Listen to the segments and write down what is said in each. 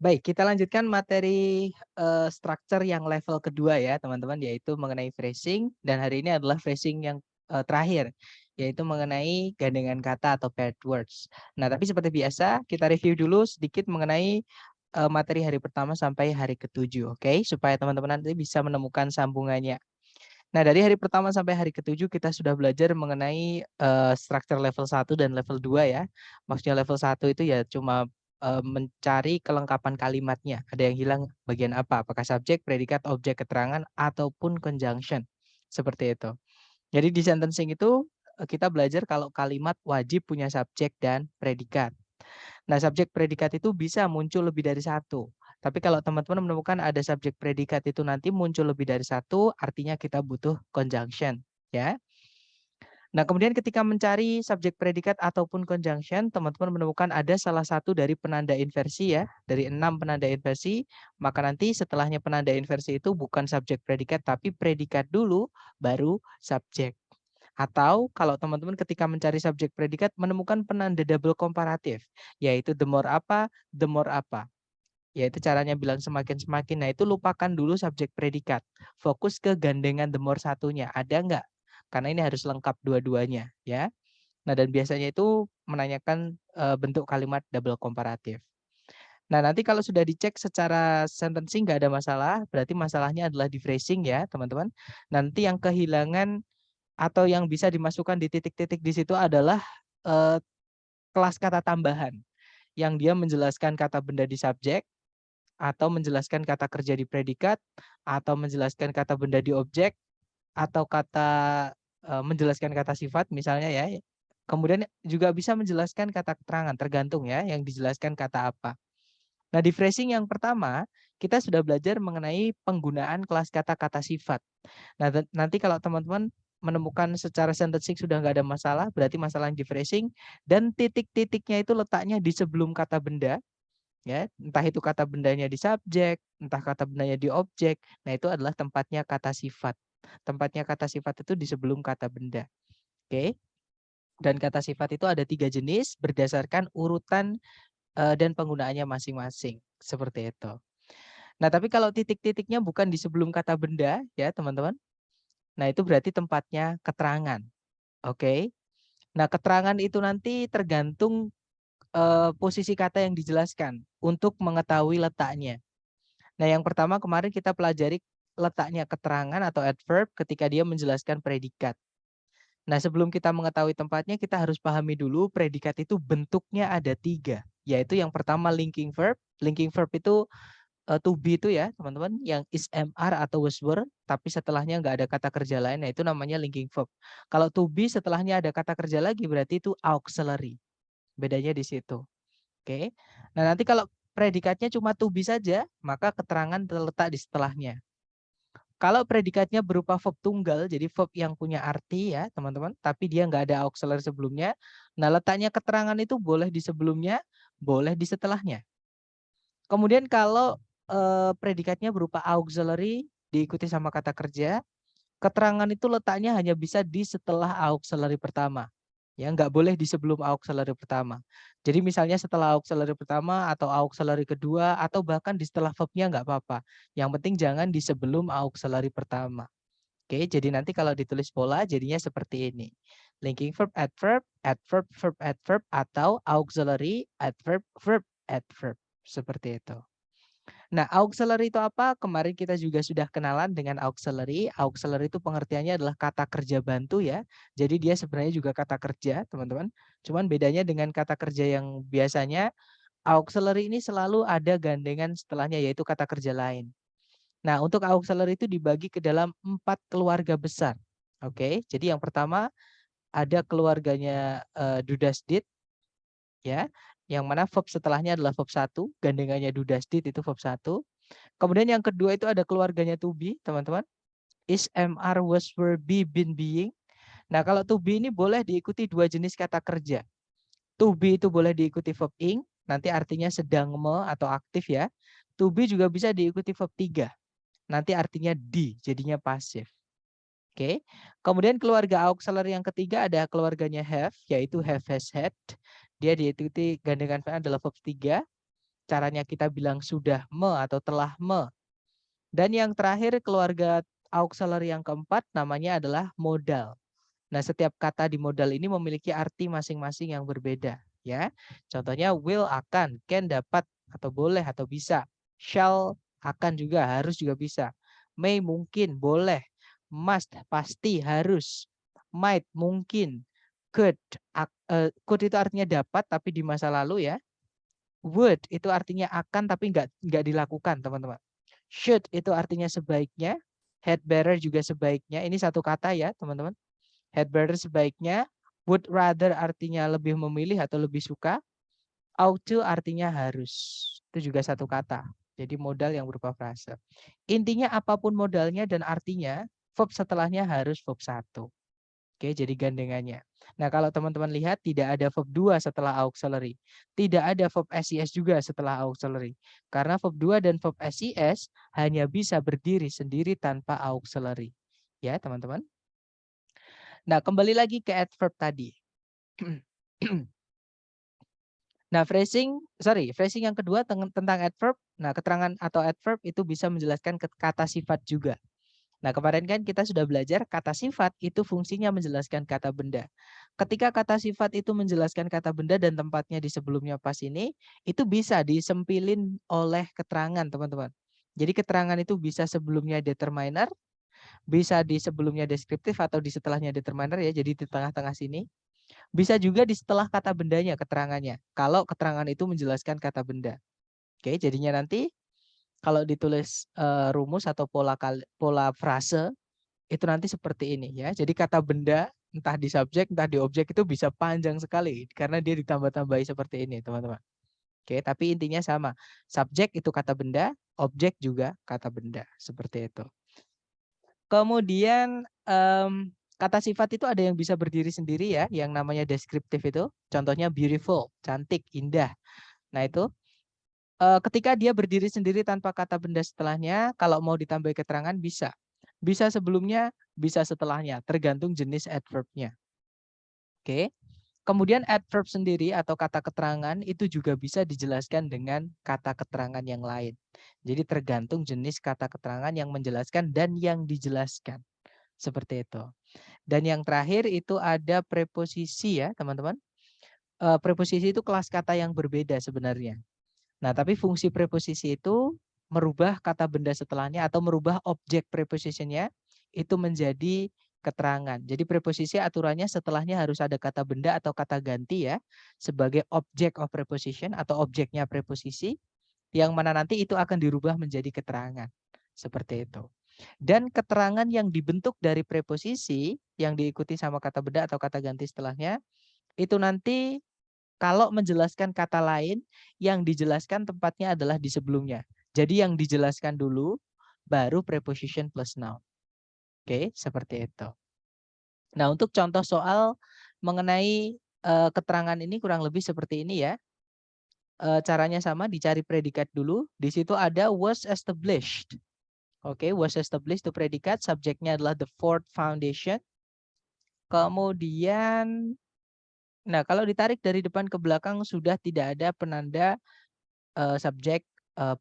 Baik, kita lanjutkan materi, structure yang level kedua ya teman-teman, yaitu mengenai phrasing dan hari ini adalah phrasing yang, terakhir, yaitu mengenai gandengan kata atau paired words. Nah, tapi seperti biasa kita review dulu sedikit mengenai, materi hari pertama sampai hari ketujuh, oke? Supaya teman-teman nanti bisa menemukan sambungannya. Nah, dari hari pertama sampai hari ketujuh kita sudah belajar mengenai, structure level 1 dan level 2 ya. Maksudnya level 1 itu ya cuma, mencari kelengkapan kalimatnya, ada yang hilang bagian apa, apakah subjek, predikat, objek, keterangan, ataupun conjunction, seperti itu. Jadi di sentencing itu, kita belajar kalau kalimat wajib punya subjek dan predikat. Nah, subjek predikat itu bisa muncul lebih dari satu. Tapi kalau teman-teman menemukan ada subjek predikat itu nanti muncul lebih dari satu, artinya kita butuh conjunction, ya. Nah, kemudian ketika mencari subjek predikat ataupun conjunction, teman-teman menemukan ada salah satu dari penanda inversi ya, dari 6 penanda inversi, maka nanti setelahnya penanda inversi itu bukan subjek predikat, tapi predikat dulu, baru subjek. Atau kalau teman-teman ketika mencari subjek predikat menemukan penanda double komparatif, yaitu the more apa, the more apa. Yaitu caranya bilang semakin-semakin. Nah, itu lupakan dulu subjek predikat. Fokus ke gandengan the more satunya. Ada nggak? Karena ini harus lengkap dua-duanya, ya. Nah, dan biasanya itu menanyakan bentuk kalimat double komparatif. Nah, nanti kalau sudah dicek secara sentencing nggak ada masalah, berarti masalahnya adalah di phrasing ya, teman-teman. Nanti yang kehilangan atau yang bisa dimasukkan di titik-titik di situ adalah eee, kelas kata tambahan, yang dia menjelaskan kata benda di subjek, atau menjelaskan kata kerja di predikat, atau menjelaskan kata benda di objek, atau menjelaskan kata sifat misalnya ya. Kemudian juga bisa menjelaskan kata keterangan, tergantung ya yang dijelaskan kata apa. Nah, di phrasing yang pertama, kita sudah belajar mengenai penggunaan kelas kata kata sifat. Nah, nanti kalau teman-teman menemukan secara sentencing sudah nggak ada masalah, berarti masalah di phrasing dan titik-titiknya itu letaknya di sebelum kata benda, ya. Entah itu kata bendanya di subjek, entah kata bendanya di objek. Nah, itu adalah tempatnya kata sifat. Tempatnya kata sifat itu di sebelum kata benda. Oke. Dan kata sifat itu ada 3 jenis berdasarkan urutan, dan penggunaannya masing-masing, seperti itu. Nah, tapi kalau titik-titiknya bukan di sebelum kata benda ya, teman-teman. Nah, itu berarti tempatnya keterangan, oke. Nah, keterangan itu nanti tergantung, posisi kata yang dijelaskan untuk mengetahui letaknya. Nah, yang pertama kemarin kita pelajari letaknya keterangan atau adverb ketika dia menjelaskan predikat. Nah, sebelum kita mengetahui tempatnya, kita harus pahami dulu predikat itu bentuknya ada 3, yaitu yang pertama linking verb. Linking verb itu to be itu ya teman-teman, yang is, am, are, atau was, were, tapi setelahnya nggak ada kata kerja lain, nah itu namanya linking verb. Kalau to be setelahnya ada kata kerja lagi berarti itu auxiliary, bedanya di situ, oke. Nah, nanti kalau predikatnya cuma to be saja, maka keterangan terletak di setelahnya. Kalau predikatnya berupa verb tunggal, jadi verb yang punya arti ya teman-teman, tapi dia nggak ada auxiliary sebelumnya, nah letaknya keterangan itu boleh di sebelumnya, boleh di setelahnya. Kemudian kalau, predikatnya berupa auxiliary diikuti sama kata kerja, keterangan itu letaknya hanya bisa di setelah auxiliary pertama, ya nggak boleh di sebelum auxiliary pertama. Jadi misalnya setelah auxiliary pertama atau auxiliary kedua atau bahkan di setelah verbnya nggak apa-apa, yang penting jangan di sebelum auxiliary pertama. Oke, jadi nanti kalau ditulis pola jadinya seperti ini. Linking verb, adverb, adverb, verb, adverb, atau auxiliary, adverb, verb, adverb. Seperti itu. Nah, auxiliary itu apa? Kemarin kita juga sudah kenalan dengan auxiliary. Auxiliary itu pengertiannya adalah kata kerja bantu ya. Jadi dia sebenarnya juga kata kerja, teman-teman. Cuman bedanya dengan kata kerja yang biasanya, auxiliary ini selalu ada gandengan setelahnya yaitu kata kerja lain. Nah, untuk auxiliary itu dibagi ke dalam 4 keluarga besar. Oke, jadi yang pertama ada keluarganya do, does, did ya. Yang mana verb setelahnya adalah verb 1, gandengannya do, does, did itu verb 1. Kemudian yang kedua itu ada keluarganya to be, teman-teman. Is, am, are, was, were, be, been, being. Nah, kalau to be ini boleh diikuti 2 jenis kata kerja. To be itu boleh diikuti verb ing, nanti artinya sedang atau aktif ya. To be juga bisa diikuti verb 3, nanti artinya di, jadinya pasif. Oke. Kemudian keluarga auxiliary yang ketiga ada keluarganya have, yaitu have, has, had. Dia diikuti gandengan verb adalah verb 3. caranya kita bilang sudah atau telah . Dan yang terakhir keluarga auxiliary yang keempat namanya adalah modal. Nah, setiap kata di modal ini memiliki arti masing-masing yang berbeda, ya. Contohnya will akan, can dapat atau boleh atau bisa, shall akan juga, harus juga bisa, may mungkin, boleh, must pasti, harus, might mungkin, could could itu artinya dapat tapi di masa lalu ya. Would itu artinya akan tapi nggak dilakukan, teman-teman. Should itu artinya sebaiknya, had better juga sebaiknya. Ini satu kata ya, teman-teman. Had better sebaiknya, would rather artinya lebih memilih atau lebih suka, ought to artinya harus. Itu juga satu kata. Jadi modal yang berupa frase. Intinya apapun modalnya dan artinya, verb setelahnya harus verb 1. Oke, jadi gandengannya. Nah, kalau teman-teman lihat tidak ada verb 2 setelah auxiliary. Tidak ada verb SIS juga setelah auxiliary. Karena verb 2 dan verb SIS hanya bisa berdiri sendiri tanpa auxiliary. Ya, teman-teman. Nah, kembali lagi ke adverb tadi. Nah, phrasing yang kedua tentang adverb. Nah, keterangan atau adverb itu bisa menjelaskan kata sifat juga. Nah, kemarin kan kita sudah belajar kata sifat itu fungsinya menjelaskan kata benda. Ketika kata sifat itu menjelaskan kata benda dan tempatnya di sebelumnya pas ini, itu bisa disempilin oleh keterangan, teman-teman. Jadi keterangan itu bisa sebelumnya determiner, bisa di sebelumnya deskriptif atau di setelahnya determiner ya, jadi di tengah-tengah sini. Bisa juga di setelah kata bendanya keterangannya, kalau keterangan itu menjelaskan kata benda. Oke, jadinya nanti kalau ditulis rumus atau pola frase, itu nanti seperti ini ya. Jadi kata benda, entah di subjek, entah di objek itu bisa panjang sekali, karena dia ditambah-tambahi seperti ini, teman-teman. Oke, tapi intinya sama. Subjek itu kata benda, objek juga kata benda, seperti itu. Kemudian kata sifat itu ada yang bisa berdiri sendiri ya, yang namanya deskriptif itu. Contohnya beautiful, cantik, indah. Nah itu ketika dia berdiri sendiri tanpa kata benda setelahnya, kalau mau ditambah keterangan bisa. Bisa sebelumnya, bisa setelahnya, tergantung jenis adverbnya. Oke. Kemudian adverb sendiri atau kata keterangan itu juga bisa dijelaskan dengan kata keterangan yang lain. Jadi tergantung jenis kata keterangan yang menjelaskan dan yang dijelaskan. Seperti itu. Dan yang terakhir itu ada preposisi ya teman-teman. Preposisi itu kelas kata yang berbeda sebenarnya. Nah tapi fungsi preposisi itu merubah kata benda setelahnya atau merubah objek prepositionnya itu menjadi keterangan. Jadi preposisi aturannya setelahnya harus ada kata benda atau kata ganti ya sebagai object of preposition atau objeknya preposisi yang mana nanti itu akan dirubah menjadi keterangan. Seperti itu. Dan keterangan yang dibentuk dari preposisi yang diikuti sama kata benda atau kata ganti setelahnya itu nanti kalau menjelaskan kata lain yang dijelaskan tempatnya adalah di sebelumnya. Jadi yang dijelaskan dulu baru preposition plus noun. Oke, seperti itu. Nah, untuk contoh soal mengenai keterangan ini kurang lebih seperti ini ya. Caranya sama, dicari predikat dulu. Di situ ada was established. Oke, was established itu predikat, subjeknya adalah the fourth foundation. Kemudian, nah kalau ditarik dari depan ke belakang sudah tidak ada penanda subjek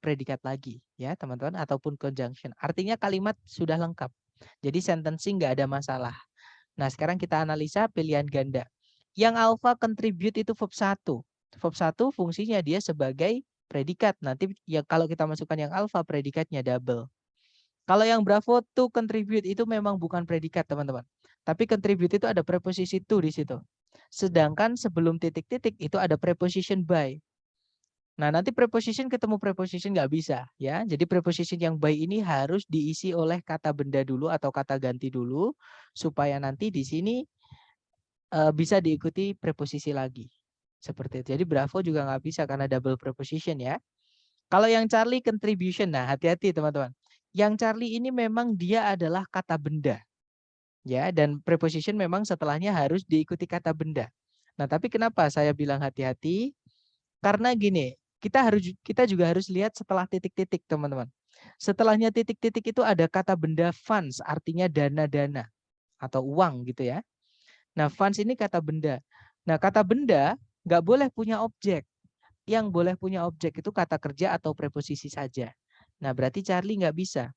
predikat lagi ya teman-teman ataupun conjunction. Artinya kalimat sudah lengkap. Jadi sentencing nggak ada masalah. Nah sekarang kita analisa pilihan ganda. Yang alpha contribute itu verb 1. Verb 1 fungsinya dia sebagai predikat. Nanti ya kalau kita masukkan yang alpha predikatnya double. Kalau yang bravo to contribute itu memang bukan predikat teman-teman. Tapi contribute itu ada preposisi to di situ. Sedangkan sebelum titik-titik itu ada preposition by. Nah, nanti preposition ketemu preposition nggak bisa ya. Jadi preposition yang by ini harus diisi oleh kata benda dulu atau kata ganti dulu supaya nanti di sini bisa diikuti preposisi lagi. Seperti itu. Jadi bravo juga nggak bisa karena double preposition ya. Kalau yang Charlie contribution, nah hati-hati teman-teman. Yang Charlie ini memang dia adalah kata benda. Ya, dan preposition memang setelahnya harus diikuti kata benda. Nah, tapi kenapa saya bilang hati-hati? Karena gini, kita juga harus lihat setelah titik-titik, teman-teman. Setelahnya titik-titik itu ada kata benda funds, artinya dana-dana atau uang gitu ya. Nah, funds ini kata benda. Nah, kata benda nggak boleh punya objek. yang boleh punya objek itu kata kerja atau preposisi saja. Nah, berarti Charlie nggak bisa.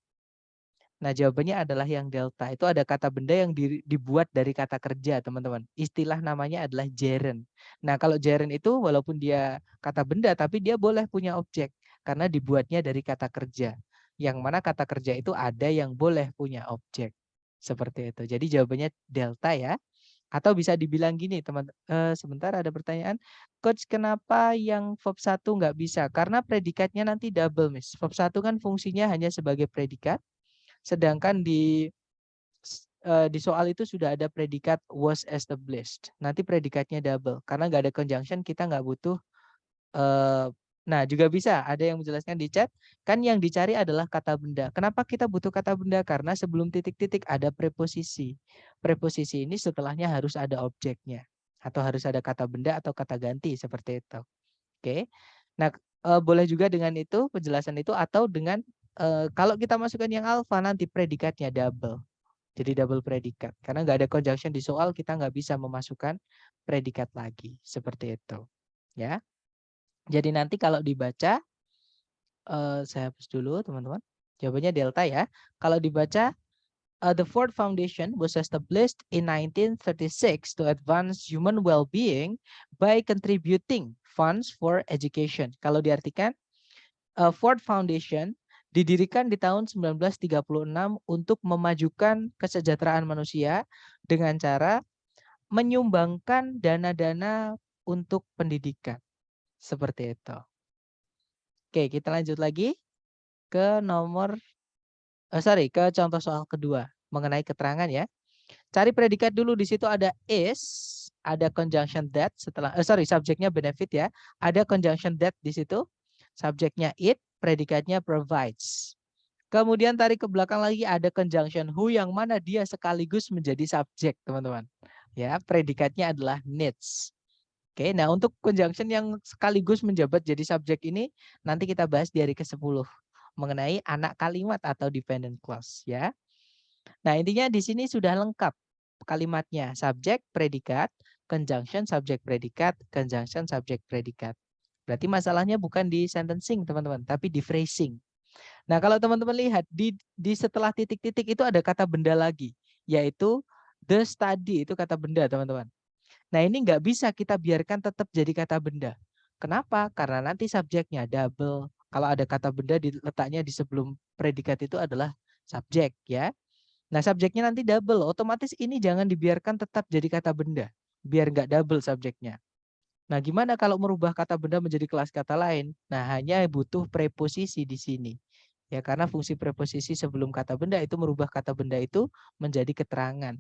Nah, jawabannya adalah yang delta. Itu ada kata benda yang dibuat dari kata kerja, teman-teman. Istilah namanya adalah gerund. Nah, kalau gerund itu walaupun dia kata benda, tapi dia boleh punya objek. Karena dibuatnya dari kata kerja. Yang mana kata kerja itu ada yang boleh punya objek. Seperti itu. Jadi jawabannya delta ya. Atau bisa dibilang gini, teman. Sebentar ada pertanyaan. Coach, kenapa yang verb 1 nggak bisa? Karena predikatnya nanti double, Miss. Verb 1 kan fungsinya hanya sebagai predikat. Sedangkan di soal itu sudah ada predikat was established. Nanti predikatnya double. Karena nggak ada conjunction, kita nggak butuh. Nah, juga bisa ada yang menjelaskan di chat. Kan yang dicari adalah kata benda. Kenapa kita butuh kata benda? Karena sebelum titik-titik ada preposisi. Preposisi ini setelahnya harus ada objeknya. Atau harus ada kata benda atau kata ganti seperti itu. Oke. Nah, boleh juga dengan itu, penjelasan itu, atau dengan kalau kita masukkan yang alfa nanti predikatnya double. Jadi double predikat. Karena nggak ada conjunction di soal, kita nggak bisa memasukkan predikat lagi. Seperti itu. Ya. Jadi nanti kalau dibaca, saya hapus dulu teman-teman. Jawabannya delta ya. Kalau dibaca, the Ford Foundation was established in 1936 to advance human well-being by contributing funds for education. Kalau diartikan, Ford Foundation didirikan di tahun 1936 untuk memajukan kesejahteraan manusia dengan cara menyumbangkan dana-dana untuk pendidikan. Seperti itu. Oke, kita lanjut lagi ke ke contoh soal kedua mengenai keterangan ya. Cari predikat dulu, di situ ada is, ada conjunction that setelah subjeknya benefit ya. Ada conjunction that di situ. Subjeknya it, predikatnya provides. Kemudian tarik ke belakang lagi ada conjunction who yang mana dia sekaligus menjadi subjek, teman-teman. Ya, predikatnya adalah needs. Oke, nah untuk conjunction yang sekaligus menjabat jadi subjek ini nanti kita bahas di hari ke-10 mengenai anak kalimat atau dependent clause ya. Nah, intinya di sini sudah lengkap kalimatnya, subjek, predikat, conjunction, subjek, predikat, conjunction, subjek, predikat. Berarti masalahnya bukan di sentencing, teman-teman, tapi di phrasing. Nah, kalau teman-teman lihat di setelah titik-titik itu ada kata benda lagi, yaitu the study, itu kata benda, teman-teman. Nah, ini nggak bisa kita biarkan tetap jadi kata benda. Kenapa? Karena nanti subjeknya double. Kalau ada kata benda letaknya di sebelum predikat itu adalah subjek ya. Nah, subjeknya nanti double, otomatis ini jangan dibiarkan tetap jadi kata benda, biar nggak double subjeknya. Nah, gimana kalau merubah kata benda menjadi kelas kata lain? Nah, hanya butuh preposisi di sini. Ya, karena fungsi preposisi sebelum kata benda itu merubah kata benda itu menjadi keterangan.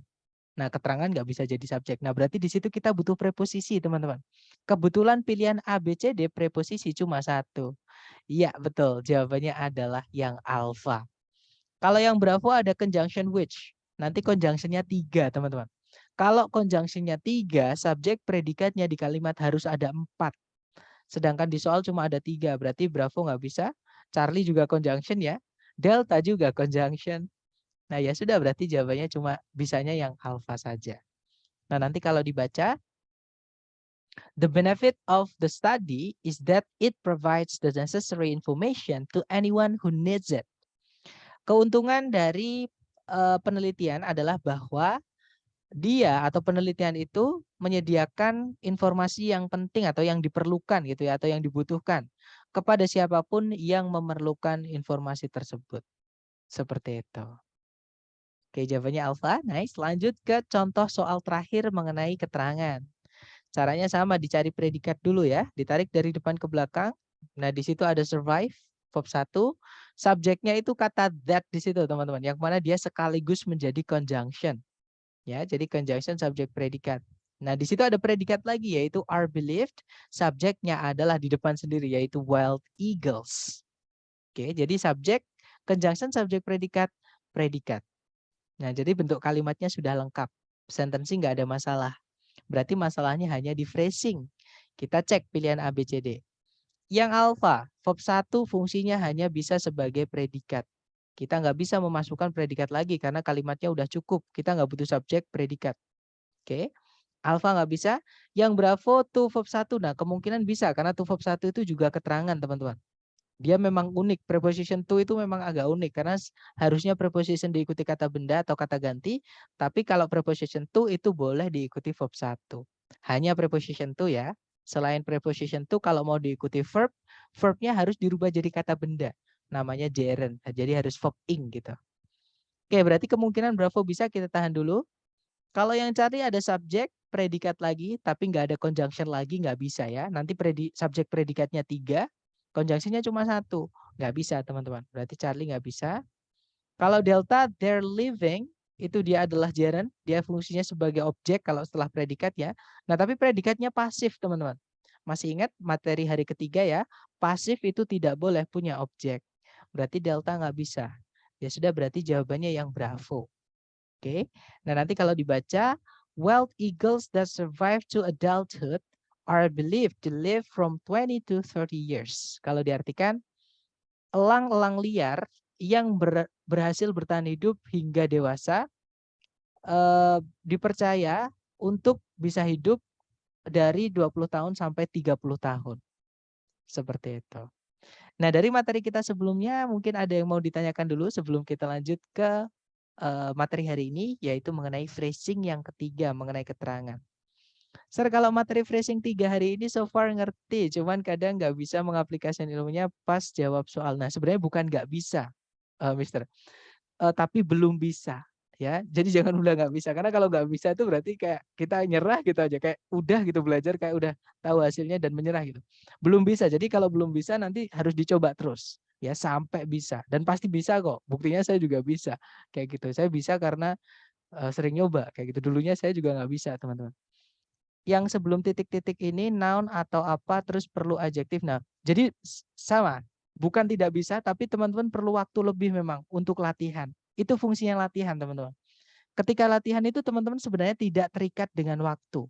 Nah, keterangan nggak bisa jadi subjek. Nah, berarti di situ kita butuh preposisi, teman-teman. Kebetulan pilihan A, B, C, D preposisi cuma satu. Iya, betul. Jawabannya adalah yang alfa. Kalau yang bravo ada conjunction which. Nanti conjunctionnya 3, teman-teman. Kalau conjunctionnya 3, subjek predikatnya di kalimat harus ada 4. Sedangkan di soal cuma ada 3, berarti bravo nggak bisa. Charlie juga conjunction ya. Delta juga conjunction. Nah ya sudah, berarti jawabannya cuma bisanya yang alfa saja. Nah nanti kalau dibaca, the benefit of the study is that it provides the necessary information to anyone who needs it. Keuntungan dari penelitian adalah bahwa dia atau penelitian itu menyediakan informasi yang penting atau yang diperlukan gitu ya, atau yang dibutuhkan kepada siapapun yang memerlukan informasi tersebut. Seperti itu. Oke, jawabannya alfa. Nice. Lanjut ke contoh soal terakhir mengenai keterangan. Caranya sama, dicari predikat dulu ya, ditarik dari depan ke belakang. Nah, di situ ada survive, verb 1. Subjeknya itu kata that di situ, teman-teman, yang mana dia sekaligus menjadi conjunction. Ya, jadi conjunction subjek predikat. Nah, di situ ada predikat lagi yaitu are believed, subjeknya adalah di depan sendiri yaitu wild eagles. Oke, jadi subjek, conjunction subjek predikat, predikat. Nah, jadi bentuk kalimatnya sudah lengkap. Sentencing nggak ada masalah. Berarti masalahnya hanya di phrasing. Kita cek pilihan A, B, C, D. Yang alfa, verb 1 fungsinya hanya bisa sebagai predikat. Kita nggak bisa memasukkan predikat lagi karena kalimatnya udah cukup. Kita nggak butuh subjek predikat. Oke. Alpha nggak bisa, yang Bravo to verb 1. Nah, kemungkinan bisa karena to verb 1 itu juga keterangan, teman-teman. Dia memang unik. Preposition to itu memang agak unik karena harusnya preposition diikuti kata benda atau kata ganti, tapi kalau preposition to itu boleh diikuti verb 1. Hanya preposition to ya. Selain preposition to kalau mau diikuti verb, verbnya harus dirubah jadi kata benda. Namanya gerund. Jadi harus verb ing gitu. Oke, berarti kemungkinan Bravo bisa kita tahan dulu. Kalau yang cari ada subjek, predikat lagi, tapi nggak ada conjunction lagi, nggak bisa ya. Nanti subjek predikatnya 3, conjunctionnya cuma 1. Nggak bisa, teman-teman. Berarti Charlie nggak bisa. Kalau delta, they're living, itu dia adalah gerund. Dia fungsinya sebagai objek kalau setelah predikat ya. Nah, tapi predikatnya pasif, teman-teman. Masih ingat materi hari ketiga ya, pasif itu tidak boleh punya objek. Berarti delta nggak bisa. Ya sudah, berarti jawabannya yang Bravo. Oke. Nah, nanti kalau dibaca, wild eagles that survive to adulthood are believed to live from 20 to 30 years. Kalau diartikan, elang-elang liar yang berhasil bertahan hidup hingga dewasa dipercaya untuk bisa hidup dari 20 tahun sampai 30 tahun. Seperti itu. Nah, dari materi kita sebelumnya mungkin ada yang mau ditanyakan dulu sebelum kita lanjut ke materi hari ini, yaitu mengenai phrasing yang ketiga, mengenai keterangan. Sir, kalau materi phrasing 3 hari ini so far ngerti, cuman kadang nggak bisa mengaplikasikan ilmunya pas jawab soal. Nah, sebenarnya bukan nggak bisa, Mister, tapi belum bisa, ya. Jadi jangan udah nggak bisa, karena kalau nggak bisa itu berarti kayak kita nyerah gitu aja, kayak udah gitu belajar, kayak udah tahu hasilnya dan menyerah gitu. Belum bisa, jadi kalau belum bisa nanti harus dicoba terus, ya sampai bisa. Dan pasti bisa kok, buktinya saya juga bisa, kayak gitu. Saya bisa karena sering nyoba, kayak gitu. Dulunya saya juga nggak bisa, teman-teman. Yang sebelum titik-titik ini noun atau apa terus perlu adjektif. Nah, jadi sama, bukan tidak bisa tapi teman-teman perlu waktu lebih memang untuk latihan. Itu fungsinya latihan, teman-teman. Ketika latihan itu teman-teman sebenarnya tidak terikat dengan waktu.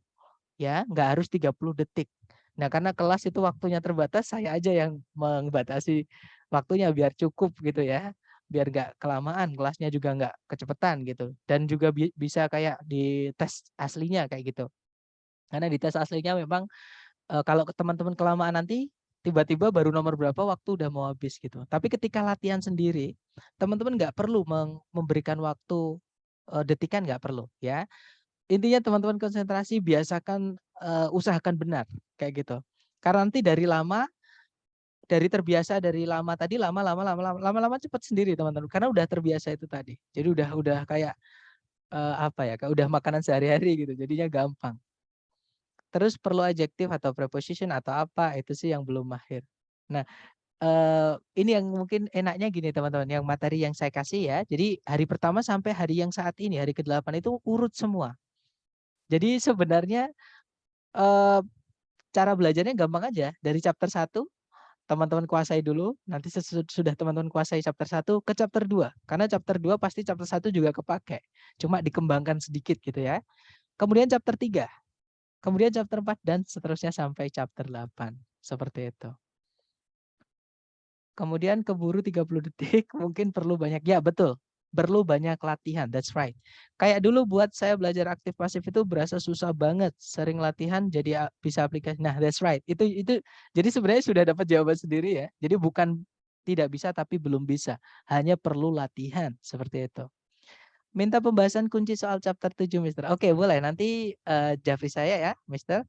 Ya, nggak harus 30 detik. Nah, karena kelas itu waktunya terbatas, saya aja yang membatasi waktunya biar cukup gitu ya. Biar nggak kelamaan, kelasnya juga nggak kecepatan gitu. Dan juga bisa kayak di tes aslinya kayak gitu. Karena di tes aslinya memang kalau teman-teman kelamaan nanti tiba-tiba baru nomor berapa waktu udah mau habis gitu. Tapi ketika latihan sendiri, teman-teman nggak perlu memberikan waktu detikan, nggak perlu ya. Intinya teman-teman konsentrasi, biasakan usahakan benar kayak gitu. Karena nanti dari terbiasa dari lama tadi lama-lama cepat sendiri teman-teman. Karena udah terbiasa itu tadi. Jadi udah kayak apa ya? Kayak udah makanan sehari-hari gitu. Jadinya gampang. Terus perlu adjektif atau preposition atau apa, itu sih yang belum mahir. Nah, ini yang mungkin enaknya gini teman-teman, yang materi yang saya kasih ya, jadi hari pertama sampai hari yang saat ini, hari ke-8 itu urut semua. Jadi sebenarnya, eee, cara belajarnya gampang aja, dari chapter 1 teman-teman kuasai dulu, nanti sudah teman-teman kuasai chapter 1 ke chapter 2, karena chapter 2 pasti chapter 1 juga kepakai, cuma dikembangkan sedikit gitu ya. Kemudian chapter 3. Kemudian chapter 4 dan seterusnya sampai chapter 8, seperti itu. Kemudian keburu 30 detik mungkin perlu banyak ya betul, perlu banyak latihan, that's right. Kayak dulu buat saya belajar aktif pasif itu berasa susah banget, sering latihan jadi bisa aplikasi. Nah, that's right. Itu jadi sebenarnya sudah dapat jawaban sendiri ya. Jadi bukan tidak bisa tapi belum bisa, hanya perlu latihan, seperti itu. Minta pembahasan kunci soal chapter 7, Mister. Oke, boleh. Nanti Jafri saya ya, Mister.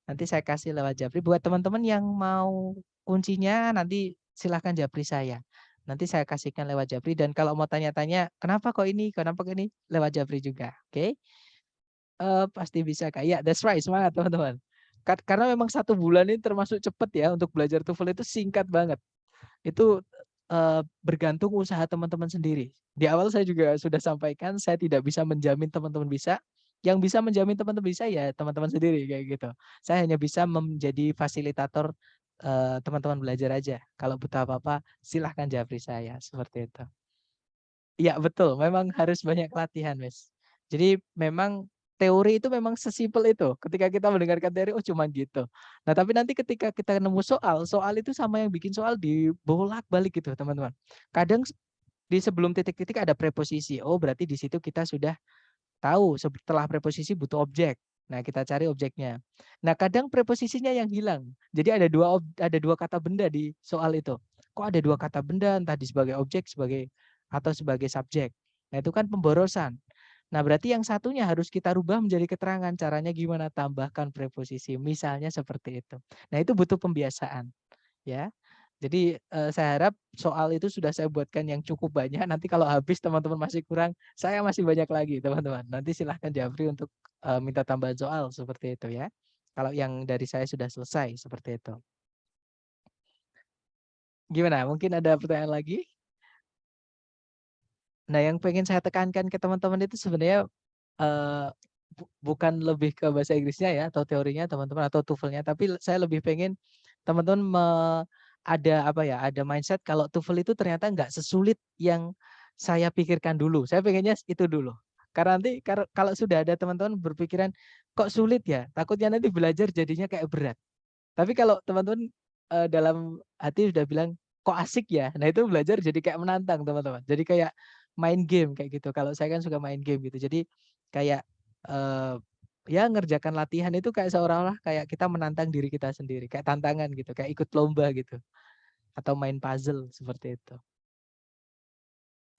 Nanti saya kasih lewat Japri. Buat teman-teman yang mau kuncinya nanti silahkan Japri saya. Nanti saya kasihkan lewat Japri, dan kalau mau tanya-tanya kenapa kok ini, kenapa kok ini, lewat Japri juga. Oke. Pasti bisa Kak. Ya, that's right. Semangat teman-teman. Karena memang 1 bulan ini termasuk cepat ya untuk belajar TOEFL, itu singkat banget. Itu bergantung usaha teman-teman sendiri. Di awal saya juga sudah sampaikan, saya tidak bisa menjamin teman-teman bisa. Yang bisa menjamin teman-teman bisa ya teman-teman sendiri kayak gitu. Saya hanya bisa menjadi fasilitator teman-teman belajar aja. Kalau butuh apa-apa silahkan japri saya, seperti itu. Iya betul, memang harus banyak latihan, Mas. Jadi memang teori itu memang sesimpel itu. Ketika kita mendengarkan teori, oh cuman gitu. Nah, tapi nanti ketika kita nemu soal, soal itu sama yang bikin soal dibolak-balik gitu, teman-teman. Kadang di sebelum titik-titik ada preposisi. Oh, berarti di situ kita sudah tahu setelah preposisi butuh objek. Nah, kita cari objeknya. Nah, kadang preposisinya yang hilang. Jadi ada dua kata benda di soal itu. Kok ada dua kata benda entah di sebagai objek atau sebagai subjek. Nah, itu kan pemborosan. Nah, berarti yang satunya harus kita rubah menjadi keterangan. Caranya gimana? Tambahkan preposisi. Misalnya seperti itu. Nah, itu butuh pembiasaan, ya. Jadi saya harap soal itu sudah saya buatkan yang cukup banyak. Nanti kalau habis teman-teman masih kurang, saya masih banyak lagi, teman-teman. Nanti silahkan Jafri untuk minta tambahan soal seperti itu, ya. Kalau yang dari saya sudah selesai seperti itu. Gimana? Mungkin ada pertanyaan lagi? Nah, yang pengen saya tekankan ke teman-teman itu sebenarnya bukan lebih ke bahasa Inggrisnya ya atau teorinya teman-teman atau TOEFL-nya, tapi saya lebih pengen teman-teman ada mindset kalau TOEFL itu ternyata nggak sesulit yang saya pikirkan dulu. Saya pengennya itu dulu. Karena nanti kalau sudah ada teman-teman berpikiran kok sulit ya, takutnya nanti belajar jadinya kayak berat. Tapi kalau teman-teman dalam hati sudah bilang kok asik ya, nah itu belajar jadi kayak menantang teman-teman. Jadi kayak main game kayak gitu. Kalau saya kan suka main game gitu. Jadi kayak ya ngerjakan latihan itu kayak seolah-olah kayak kita menantang diri kita sendiri, kayak tantangan gitu, kayak ikut lomba gitu. Atau main puzzle seperti itu.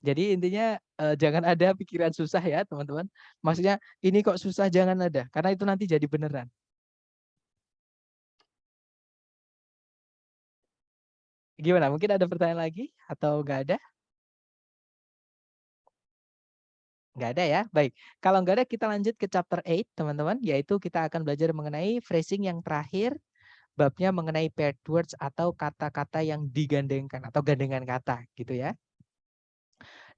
Jadi intinya jangan ada pikiran susah ya teman-teman. Maksudnya ini kok susah jangan ada, karena itu nanti jadi beneran. Gimana? Mungkin ada pertanyaan lagi atau nggak ada? Nggak ada ya? Baik. Kalau nggak ada kita lanjut ke chapter 8 teman-teman. Yaitu kita akan belajar mengenai phrasing yang terakhir. Babnya mengenai paired words atau kata-kata yang digandengkan atau gandengan kata gitu ya.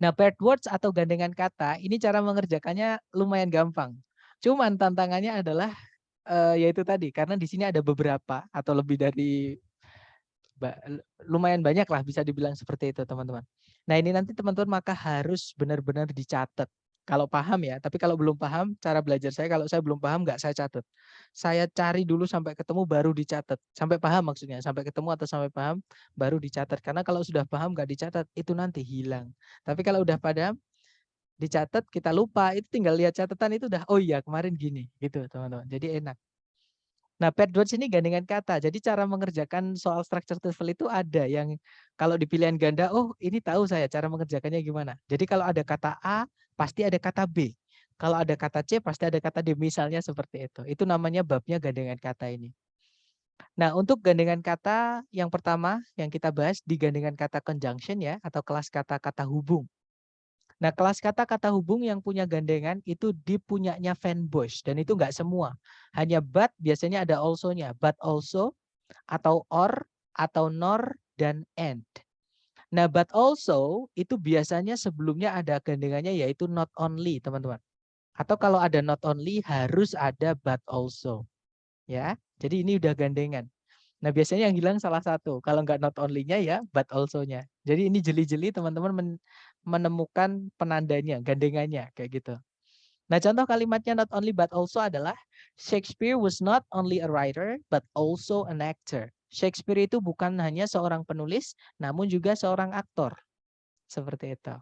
Nah, paired words atau gandengan kata ini cara mengerjakannya lumayan gampang. Cuman tantangannya adalah yaitu tadi karena di sini ada beberapa atau lebih dari lumayan banyak lah bisa dibilang seperti itu teman-teman. Nah ini nanti teman-teman maka harus benar-benar dicatat. Kalau paham ya, tapi kalau belum paham cara belajar saya kalau saya belum paham nggak saya catat. Saya cari dulu sampai ketemu baru dicatat. Sampai paham maksudnya, sampai ketemu atau sampai paham baru dicatat. Karena kalau sudah paham nggak dicatat itu nanti hilang. Tapi kalau udah paham dicatat kita lupa itu tinggal lihat catatan itu udah oh iya kemarin gini gitu teman-teman. Jadi enak. Nah, paired words ini gandengan kata. Jadi cara mengerjakan soal structure TOEFL itu ada yang kalau di pilihan ganda, oh ini tahu saya cara mengerjakannya gimana. Jadi kalau ada kata A, pasti ada kata B. Kalau ada kata C, pasti ada kata D. Misalnya seperti itu. Itu namanya babnya gandengan kata ini. Nah, untuk gandengan kata yang pertama yang kita bahas di gandengan kata conjunction ya, atau kelas kata-kata hubung. Nah, kelas kata-kata hubung yang punya gandengan itu dipunyanya fanboys dan itu enggak semua. Hanya but biasanya ada also-nya. But also atau or atau nor dan and. Nah, but also itu biasanya sebelumnya ada gandengannya yaitu not only, teman-teman. Atau kalau ada not only harus ada but also. Ya. Jadi ini udah gandengan. Nah, biasanya yang hilang salah satu. Kalau nggak not only-nya ya, but also-nya. Jadi ini jeli-jeli teman-teman menemukan penandanya, gandengannya, kayak gitu. Nah, contoh kalimatnya not only but also adalah Shakespeare was not only a writer, but also an actor. Shakespeare itu bukan hanya seorang penulis, namun juga seorang aktor. Seperti itu.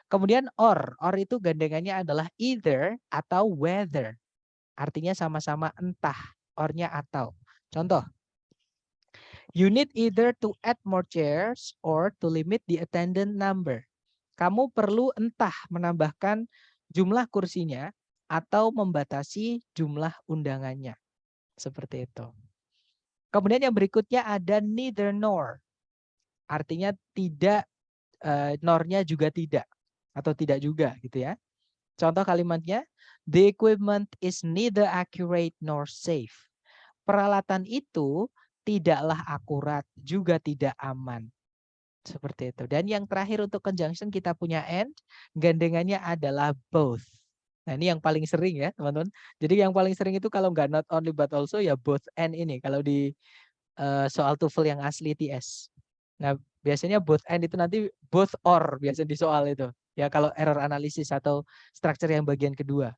Kemudian or itu gandengannya adalah either atau whether. Artinya sama-sama entah, or-nya atau. Contoh, you need either to add more chairs or to limit the attendant number. Kamu perlu entah menambahkan jumlah kursinya atau membatasi jumlah undangannya. Seperti itu. Kemudian yang berikutnya ada neither nor. Artinya tidak, nornya juga tidak. Atau tidak juga gitu ya. Contoh kalimatnya, the equipment is neither accurate nor safe. Peralatan itu tidaklah akurat, juga tidak aman. Seperti itu. Dan yang terakhir untuk conjunction kita punya and, gandengannya adalah both. Nah ini yang paling sering ya teman-teman. Jadi yang paling sering itu kalau nggak not only but also ya both and ini. Kalau di soal TOEFL yang asli TS. Nah biasanya both and itu nanti both or biasanya di soal itu. Ya kalau error analisis atau structure yang bagian kedua.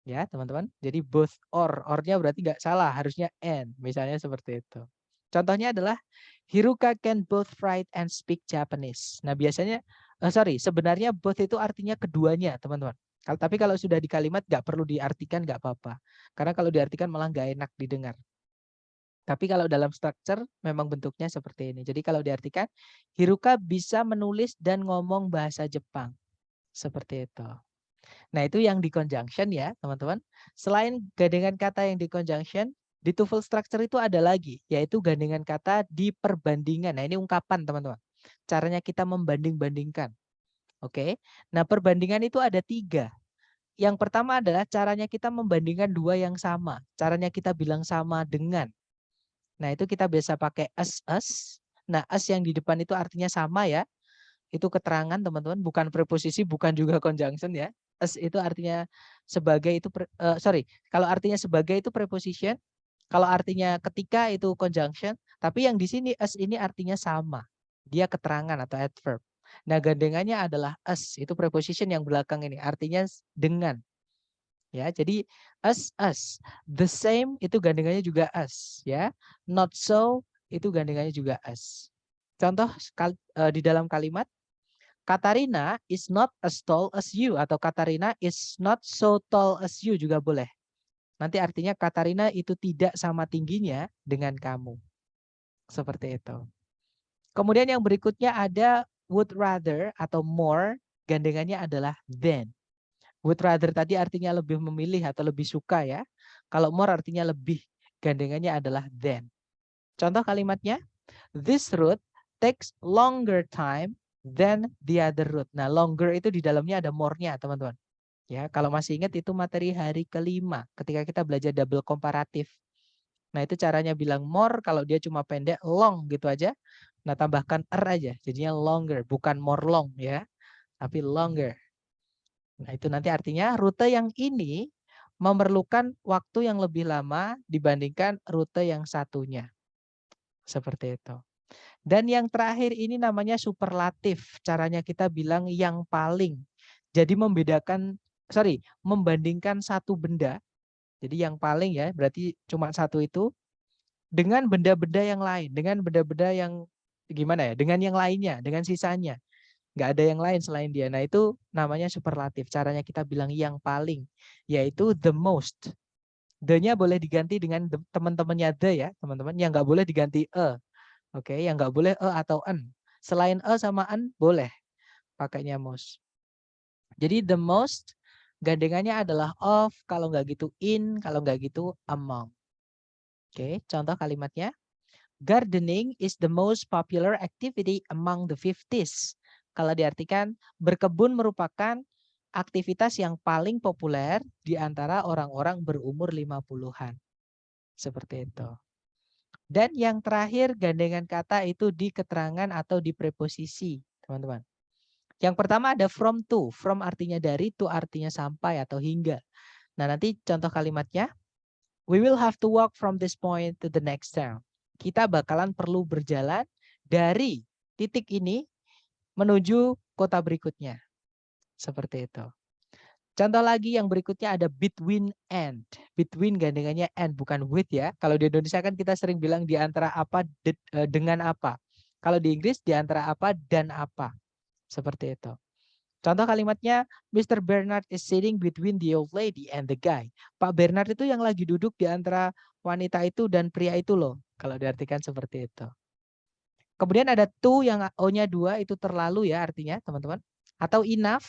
Ya teman-teman. Jadi both or-nya berarti nggak salah. Harusnya and. Misalnya seperti itu. Contohnya adalah Hiruka can both write and speak Japanese. Nah biasanya, sebenarnya both itu artinya keduanya teman-teman. Tapi kalau sudah di kalimat nggak perlu diartikan, nggak apa-apa. Karena kalau diartikan malah nggak enak didengar. Tapi kalau dalam structure memang bentuknya seperti ini. Jadi kalau diartikan, Hiruka bisa menulis dan ngomong bahasa Jepang. Seperti itu. Nah itu yang di conjunction ya teman-teman. Selain gandengan kata yang di conjunction, di TOEFL structure itu ada lagi. Yaitu gandengan kata di perbandingan. Nah ini ungkapan teman-teman. Caranya kita membanding-bandingkan. Oke. Nah perbandingan itu ada 3. Yang pertama adalah caranya kita membandingkan 2 yang sama. Caranya kita bilang sama dengan. Nah, itu kita biasa pakai as. Nah, as yang di depan itu artinya sama ya. Itu keterangan teman-teman, bukan preposisi, bukan juga conjunction ya. As itu artinya sebagai itu, kalau artinya sebagai itu preposition. Kalau artinya ketika itu conjunction. Tapi yang di sini as ini artinya sama. Dia keterangan atau adverb. Nah, gandengannya adalah as. Itu preposition yang belakang ini. Artinya dengan. Ya, jadi as. The same itu gandengannya juga as, ya. Not so itu gandengannya juga as. Contoh di dalam kalimat Katarina is not as tall as you atau Katarina is not so tall as you juga boleh. Nanti artinya Katarina itu tidak sama tingginya dengan kamu. Seperti itu. Kemudian yang berikutnya ada would rather atau more, gandengannya adalah than. Would rather tadi artinya lebih memilih atau lebih suka ya. Kalau more artinya lebih. Gandengannya adalah than. Contoh kalimatnya, this route takes longer time than the other route. Nah, longer itu di dalamnya ada more-nya, teman-teman. Ya, kalau masih ingat itu materi hari kelima ketika kita belajar double komparatif. Nah, itu caranya bilang more kalau dia cuma pendek, long gitu aja. Nah, tambahkan aja, jadinya longer, bukan more long ya, tapi longer. Nah, itu nanti artinya rute yang ini memerlukan waktu yang lebih lama dibandingkan rute yang satunya. Seperti itu. Dan yang terakhir ini namanya superlatif. Caranya kita bilang yang paling. Jadi membandingkan satu benda. Jadi yang paling ya, berarti cuma satu itu dengan benda-benda yang lain, dengan benda-benda yang gimana ya? Dengan yang lainnya, dengan sisanya. Nggak ada yang lain selain dia. Nah itu namanya superlatif. Caranya kita bilang yang paling, yaitu the most. The-nya boleh diganti dengan teman-temannya the ya, teman-teman. Yang nggak boleh diganti a. Oke, yang nggak boleh a atau an. Selain a sama an boleh pakainya most. Jadi the most gandengannya adalah of, kalau nggak gitu in, kalau nggak gitu among. Oke, contoh kalimatnya. Gardening is the most popular activity among the 50s. Kalau diartikan, berkebun merupakan aktivitas yang paling populer di antara orang-orang berumur 50-an. Seperti itu. Dan yang terakhir, gandengan kata itu di keterangan atau di preposisi, teman-teman. Yang pertama ada from to. From artinya dari, to artinya sampai atau hingga. Nah, nanti contoh kalimatnya. We will have to walk from this point to the next town. Kita bakalan perlu berjalan dari titik ini menuju kota berikutnya. Seperti itu. Contoh lagi yang berikutnya ada between and. Between gandengannya and, bukan with ya. Kalau di Indonesia kan kita sering bilang di antara apa dengan apa. Kalau di Inggris di antara apa dan apa. Seperti itu. Contoh kalimatnya, Mr. Bernard is sitting between the old lady and the guy. Pak Bernard itu yang lagi duduk di antara wanita itu dan pria itu loh. Kalau diartikan seperti itu. Kemudian ada to yang O-nya 2 itu terlalu ya artinya teman-teman. Atau enough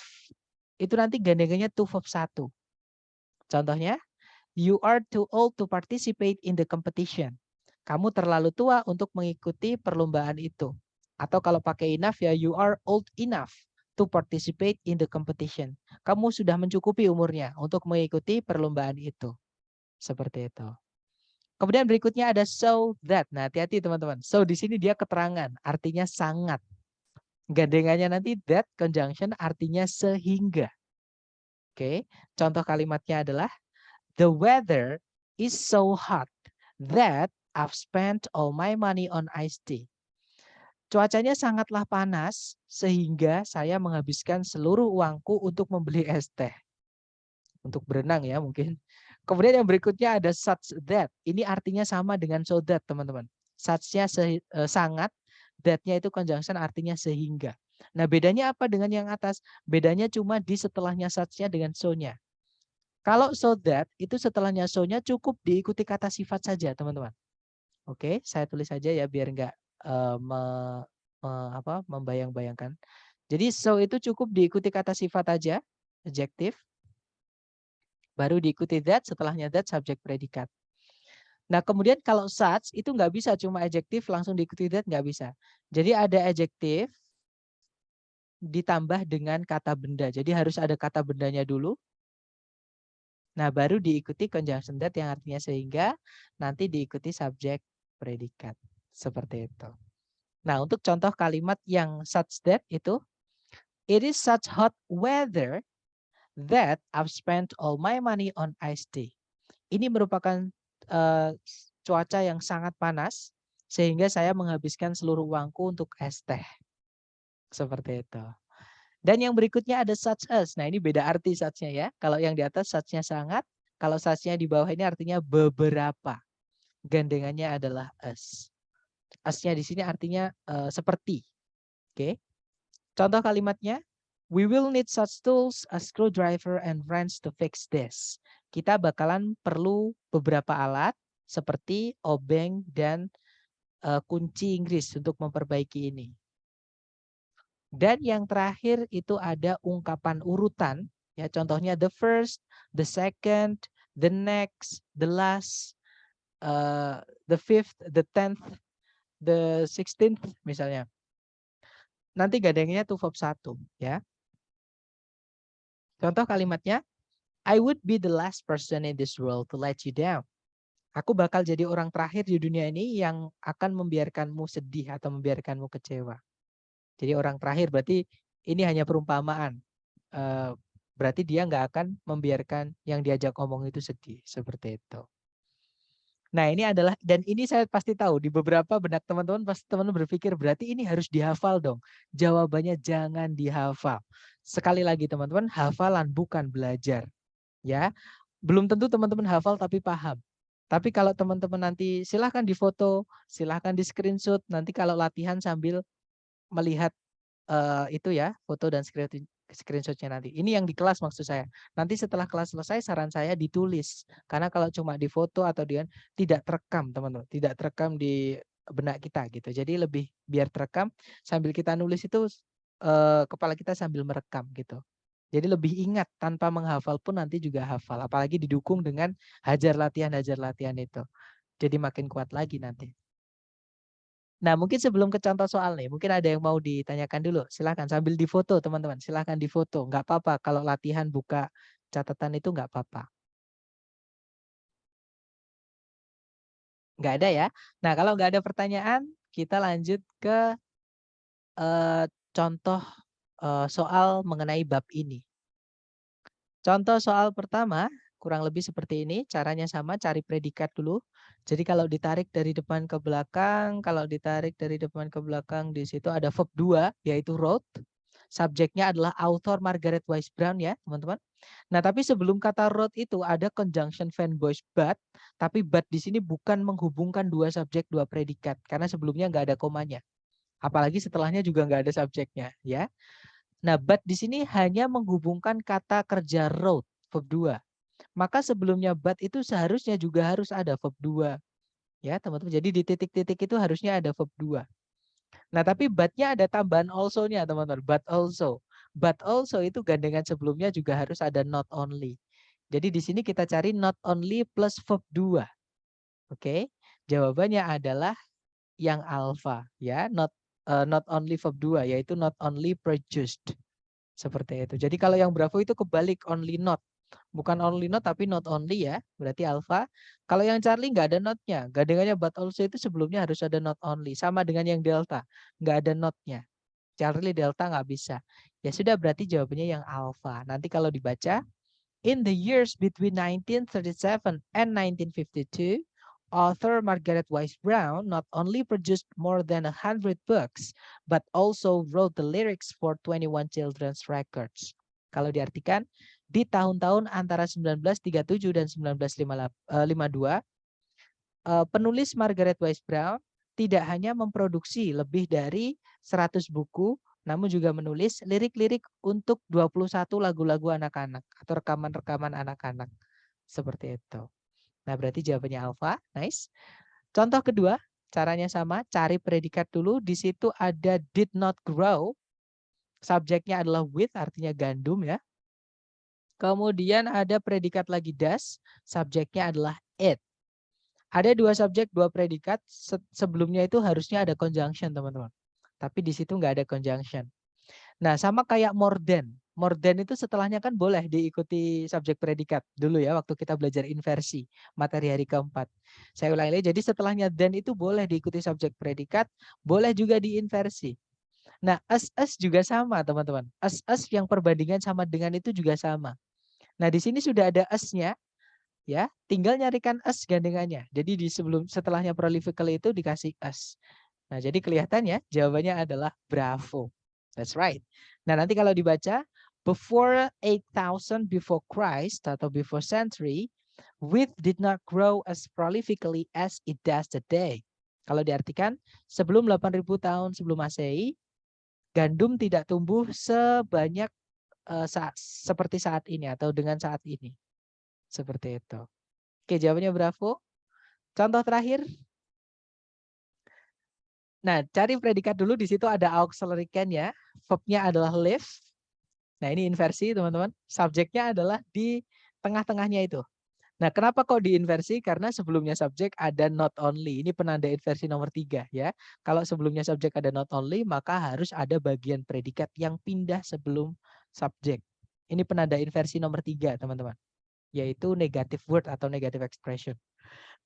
itu nanti gandengannya to verb 1. Contohnya, you are too old to participate in the competition. Kamu terlalu tua untuk mengikuti perlombaan itu. Atau kalau pakai enough ya, you are old enough to participate in the competition. Kamu sudah mencukupi umurnya untuk mengikuti perlombaan itu. Seperti itu. Kemudian berikutnya ada so that. Nah, hati-hati teman-teman. So di sini dia keterangan, artinya sangat. Gandengannya nanti that conjunction artinya sehingga. Oke, contoh kalimatnya adalah the weather is so hot that I've spent all my money on iced tea. Cuacanya sangatlah panas sehingga saya menghabiskan seluruh uangku untuk membeli es teh. Untuk berenang ya mungkin. Kemudian yang berikutnya ada such that. Ini artinya sama dengan so that teman-teman. Such-nya sangat, that-nya itu conjunction artinya sehingga. Nah, bedanya apa dengan yang atas? Bedanya cuma di setelahnya such-nya dengan so-nya. Kalau so that, itu setelahnya so-nya cukup diikuti kata sifat saja, teman-teman. Oke, saya tulis saja ya biar nggak membayang-bayangkan. Jadi so itu cukup diikuti kata sifat aja, adjektif. Baru diikuti that, setelahnya that subjek predikat. Nah, kemudian kalau such itu nggak bisa cuma adjektif langsung diikuti that, nggak bisa. Jadi ada adjektif ditambah dengan kata benda. Jadi harus ada kata bendanya dulu. Nah, baru diikuti conjunction that yang artinya sehingga, nanti diikuti subjek predikat. Seperti itu. Nah, untuk contoh kalimat yang such that itu, it is such hot weather that I've spent all my money on iced tea. Ini merupakan cuaca yang sangat panas, sehingga saya menghabiskan seluruh uangku untuk es teh. Seperti itu. Dan yang berikutnya ada such as. Nah, ini beda arti such-nya ya. Kalau yang di atas such-nya sangat, kalau such-nya di bawah ini artinya beberapa. Gandengannya adalah as. As-nya di sini artinya seperti. Oke. Contoh kalimatnya, we will need such tools, a screwdriver and wrench to fix this. Kita bakalan perlu beberapa alat seperti obeng dan kunci Inggris untuk memperbaiki ini. Dan yang terakhir itu ada ungkapan urutan, ya contohnya the first, the second, the next, the last, the fifth, the 10th, the 16th misalnya. Nanti gadangnya tuh verb 1 ya. Contoh kalimatnya, I would be the last person in this world to let you down. Aku bakal jadi orang terakhir di dunia ini yang akan membiarkanmu sedih atau membiarkanmu kecewa. Jadi orang terakhir berarti ini hanya perumpamaan. Berarti dia nggak akan membiarkan yang diajak ngomong itu sedih. Seperti itu. Nah ini adalah, dan ini saya pasti tahu di beberapa benak teman-teman, pasti teman-teman berpikir berarti ini harus dihafal dong. Jawabannya jangan dihafal. Sekali lagi teman-teman, hafalan bukan belajar. Ya, belum tentu teman-teman hafal tapi paham. Tapi kalau teman-teman nanti silahkan difoto, silahkan di screenshot. Nanti kalau latihan sambil melihat itu ya, foto dan screenshotnya nanti. Ini yang di kelas maksud saya. Nanti setelah kelas selesai saran saya ditulis. Karena kalau cuma di foto atau tidak terekam teman-teman. Tidak terekam di benak kita gitu. Jadi lebih biar terekam sambil kita nulis itu kepala kita sambil merekam gitu. Jadi lebih ingat tanpa menghafal pun nanti juga hafal. Apalagi didukung dengan hajar latihan itu. Jadi makin kuat lagi nanti. Nah, mungkin sebelum ke contoh soal nih, mungkin ada yang mau ditanyakan dulu. Silakan sambil difoto, teman-teman. Silakan difoto. Nggak apa-apa kalau latihan buka catatan itu nggak apa-apa. Nggak ada ya. Nah, kalau nggak ada pertanyaan, kita lanjut ke contoh soal mengenai bab ini. Contoh soal pertama, kurang lebih seperti ini. Caranya sama, cari predikat dulu. Jadi kalau ditarik dari depan ke belakang, di situ ada verb 2, yaitu wrote. Subjeknya adalah author Margaret Wise Brown ya, teman-teman. Nah, tapi sebelum kata wrote itu ada conjunction fanboys but, tapi but di sini bukan menghubungkan dua subjek, dua predikat. Karena sebelumnya nggak ada komanya. Apalagi setelahnya juga nggak ada subjeknya ya. Nah, but di sini hanya menghubungkan kata kerja wrote, verb 2. Maka sebelumnya but itu seharusnya juga harus ada verb 2. Ya, teman-teman. Jadi di titik-titik itu harusnya ada verb 2. Nah, tapi but-nya ada tambahan also-nya, teman-teman. But also. But also itu gandengan sebelumnya juga harus ada not only. Jadi di sini kita cari not only plus verb 2. Oke. Jawabannya adalah yang alpha ya, not only verb 2 yaitu not only produced. Seperti itu. Jadi kalau yang Bravo itu kebalik, only not. Bukan only not tapi not only ya, berarti alpha. Kalau yang Charlie nggak ada notnya, gandengannya but also itu sebelumnya harus ada not only. Sama dengan yang Delta, nggak ada notnya. Charlie Delta nggak bisa. Ya sudah berarti jawabannya yang alpha. Nanti kalau dibaca, in the years between 1937 and 1952, author Margaret Wise Brown not only produced more than 100 books, but also wrote the lyrics for 21 children's records. Kalau diartikan, di tahun-tahun antara 1937 dan 1952, penulis Margaret Wise Brown tidak hanya memproduksi lebih dari 100 buku, namun juga menulis lirik-lirik untuk 21 lagu-lagu anak-anak atau rekaman-rekaman anak-anak. Seperti itu. Nah, berarti jawabannya alpha. Nice. Contoh kedua, caranya sama, cari predikat dulu. Di situ ada did not grow. Subjeknya adalah with, artinya gandum ya. Kemudian ada predikat lagi does, subjeknya adalah it. Ada dua subjek, dua predikat. Sebelumnya itu harusnya ada conjunction, teman-teman. Tapi di situ nggak ada conjunction. Nah, sama kayak more than. More than itu setelahnya kan boleh diikuti subjek predikat dulu ya, waktu kita belajar inversi materi hari keempat. Saya ulangi lagi, jadi setelahnya than itu boleh diikuti subjek predikat, boleh juga diinversi. Nah, as juga sama, teman-teman. As yang perbandingan sama dengan itu juga sama. Nah, di sini sudah ada as-nya, ya. Tinggal nyarikan as gandengannya. Jadi di setelahnya prolifical itu dikasih as. Nah, jadi kelihatannya jawabannya adalah bravo. That's right. Nah, nanti kalau dibaca before 8,000 before Christ atau before century, wheat did not grow as prolifically as it does today. Kalau diartikan sebelum 8.000 tahun sebelum Masehi, gandum tidak tumbuh sebanyak seperti saat ini atau dengan saat ini. Seperti itu. Oke, jawabannya bravo. Contoh terakhir. Nah, cari predikat dulu. Di situ ada auxiliary can ya. Verb-nya adalah live. Nah, ini inversi teman-teman. Subjeknya adalah di tengah-tengahnya itu. Nah, kenapa kok diinversi? Karena sebelumnya subjek ada not only. Ini penanda inversi nomor 3 ya. Kalau sebelumnya subjek ada not only, maka harus ada bagian predikat yang pindah sebelum subjek. Ini penanda inversi nomor 3 teman-teman. Yaitu negative word atau negative expression.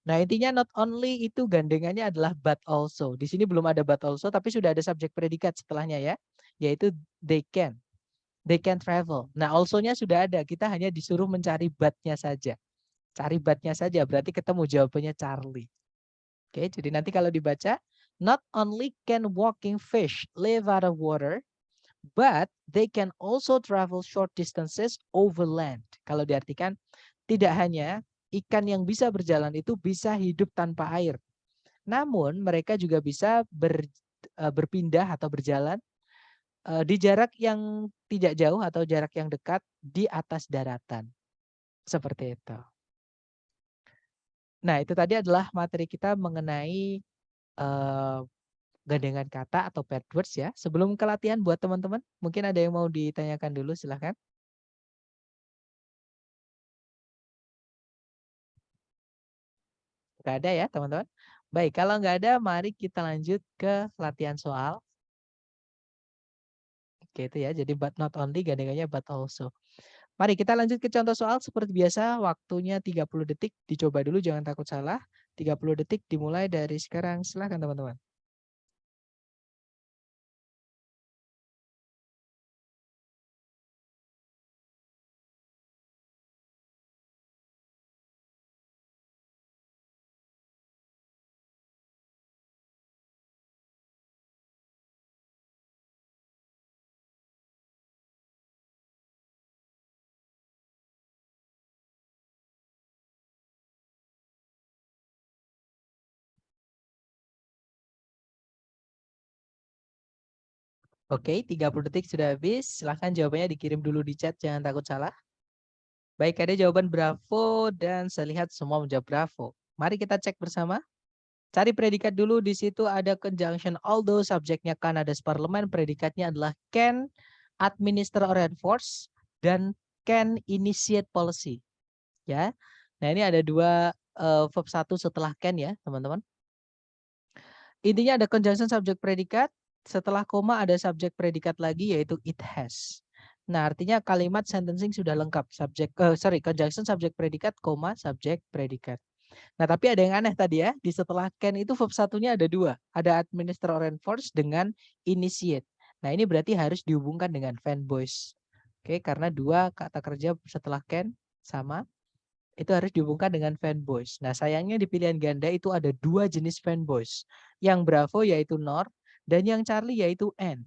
Nah, intinya not only itu gandengannya adalah but also. Di sini belum ada but also, tapi sudah ada subjek predikat setelahnya ya. Yaitu they can. They can travel. Nah, also-nya sudah ada. Kita hanya disuruh mencari but-nya saja. Cari but-nya saja, berarti ketemu jawabannya Charlie. Oke, jadi nanti kalau dibaca, not only can walking fish live out of water, but they can also travel short distances over land. Kalau diartikan, tidak hanya ikan yang bisa berjalan itu bisa hidup tanpa air. Namun mereka juga bisa berpindah atau berjalan di jarak yang tidak jauh atau jarak yang dekat di atas daratan. Seperti itu. Nah, itu tadi adalah materi kita mengenai gandengan kata atau paired words ya. Sebelum ke latihan buat teman-teman, mungkin ada yang mau ditanyakan dulu, silahkan. Nggak ada ya teman-teman? Baik, kalau nggak ada, mari kita lanjut ke latihan soal. Oke, itu ya, jadi but not only gandengannya but also. Mari kita lanjut ke contoh soal seperti biasa, waktunya 30 detik. Dicoba dulu, jangan takut salah. 30 detik dimulai dari sekarang, silahkan teman-teman. Oke, 30 detik sudah habis. Silahkan jawabannya dikirim dulu di chat, jangan takut salah. Baik, ada jawaban bravo dan saya lihat semua menjawab bravo. Mari kita cek bersama. Cari predikat dulu, di situ ada conjunction although, subjeknya Kanada's parlemen, predikatnya adalah can administer or enforce dan can initiate policy. Ya. Nah, ini ada dua verb 1 setelah can ya, teman-teman. Intinya ada conjunction subjek predikat, setelah koma ada subjek predikat lagi yaitu it has. Nah, artinya kalimat sentencing sudah lengkap. Conjunction subjek predikat, koma, subjek predikat. Nah, tapi ada yang aneh tadi ya. Di setelah can itu verb satunya ada dua. Ada administer or enforce dengan initiate. Nah, ini berarti harus dihubungkan dengan fanboys. Oke, karena dua kata kerja setelah can sama. Itu harus dihubungkan dengan fanboys. Nah, sayangnya di pilihan ganda itu ada dua jenis fanboys. Yang bravo yaitu nor, dan yang Charlie yaitu and.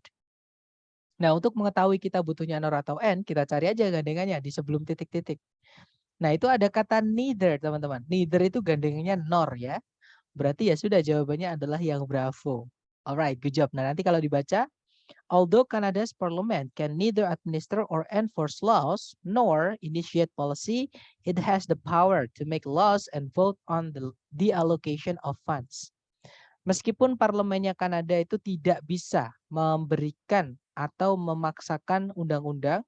Nah, untuk mengetahui kita butuhnya nor atau and, kita cari aja gandengannya di sebelum titik-titik. Nah, itu ada kata neither, teman-teman. Neither itu gandengannya nor ya. Berarti ya sudah, jawabannya adalah yang bravo. Alright, good job. Nah, nanti kalau dibaca, Although Canada's parliament can neither administer or enforce laws nor initiate policy, it has the power to make laws and vote on the allocation of funds. Meskipun parlemennya Kanada itu tidak bisa memberikan atau memaksakan undang-undang,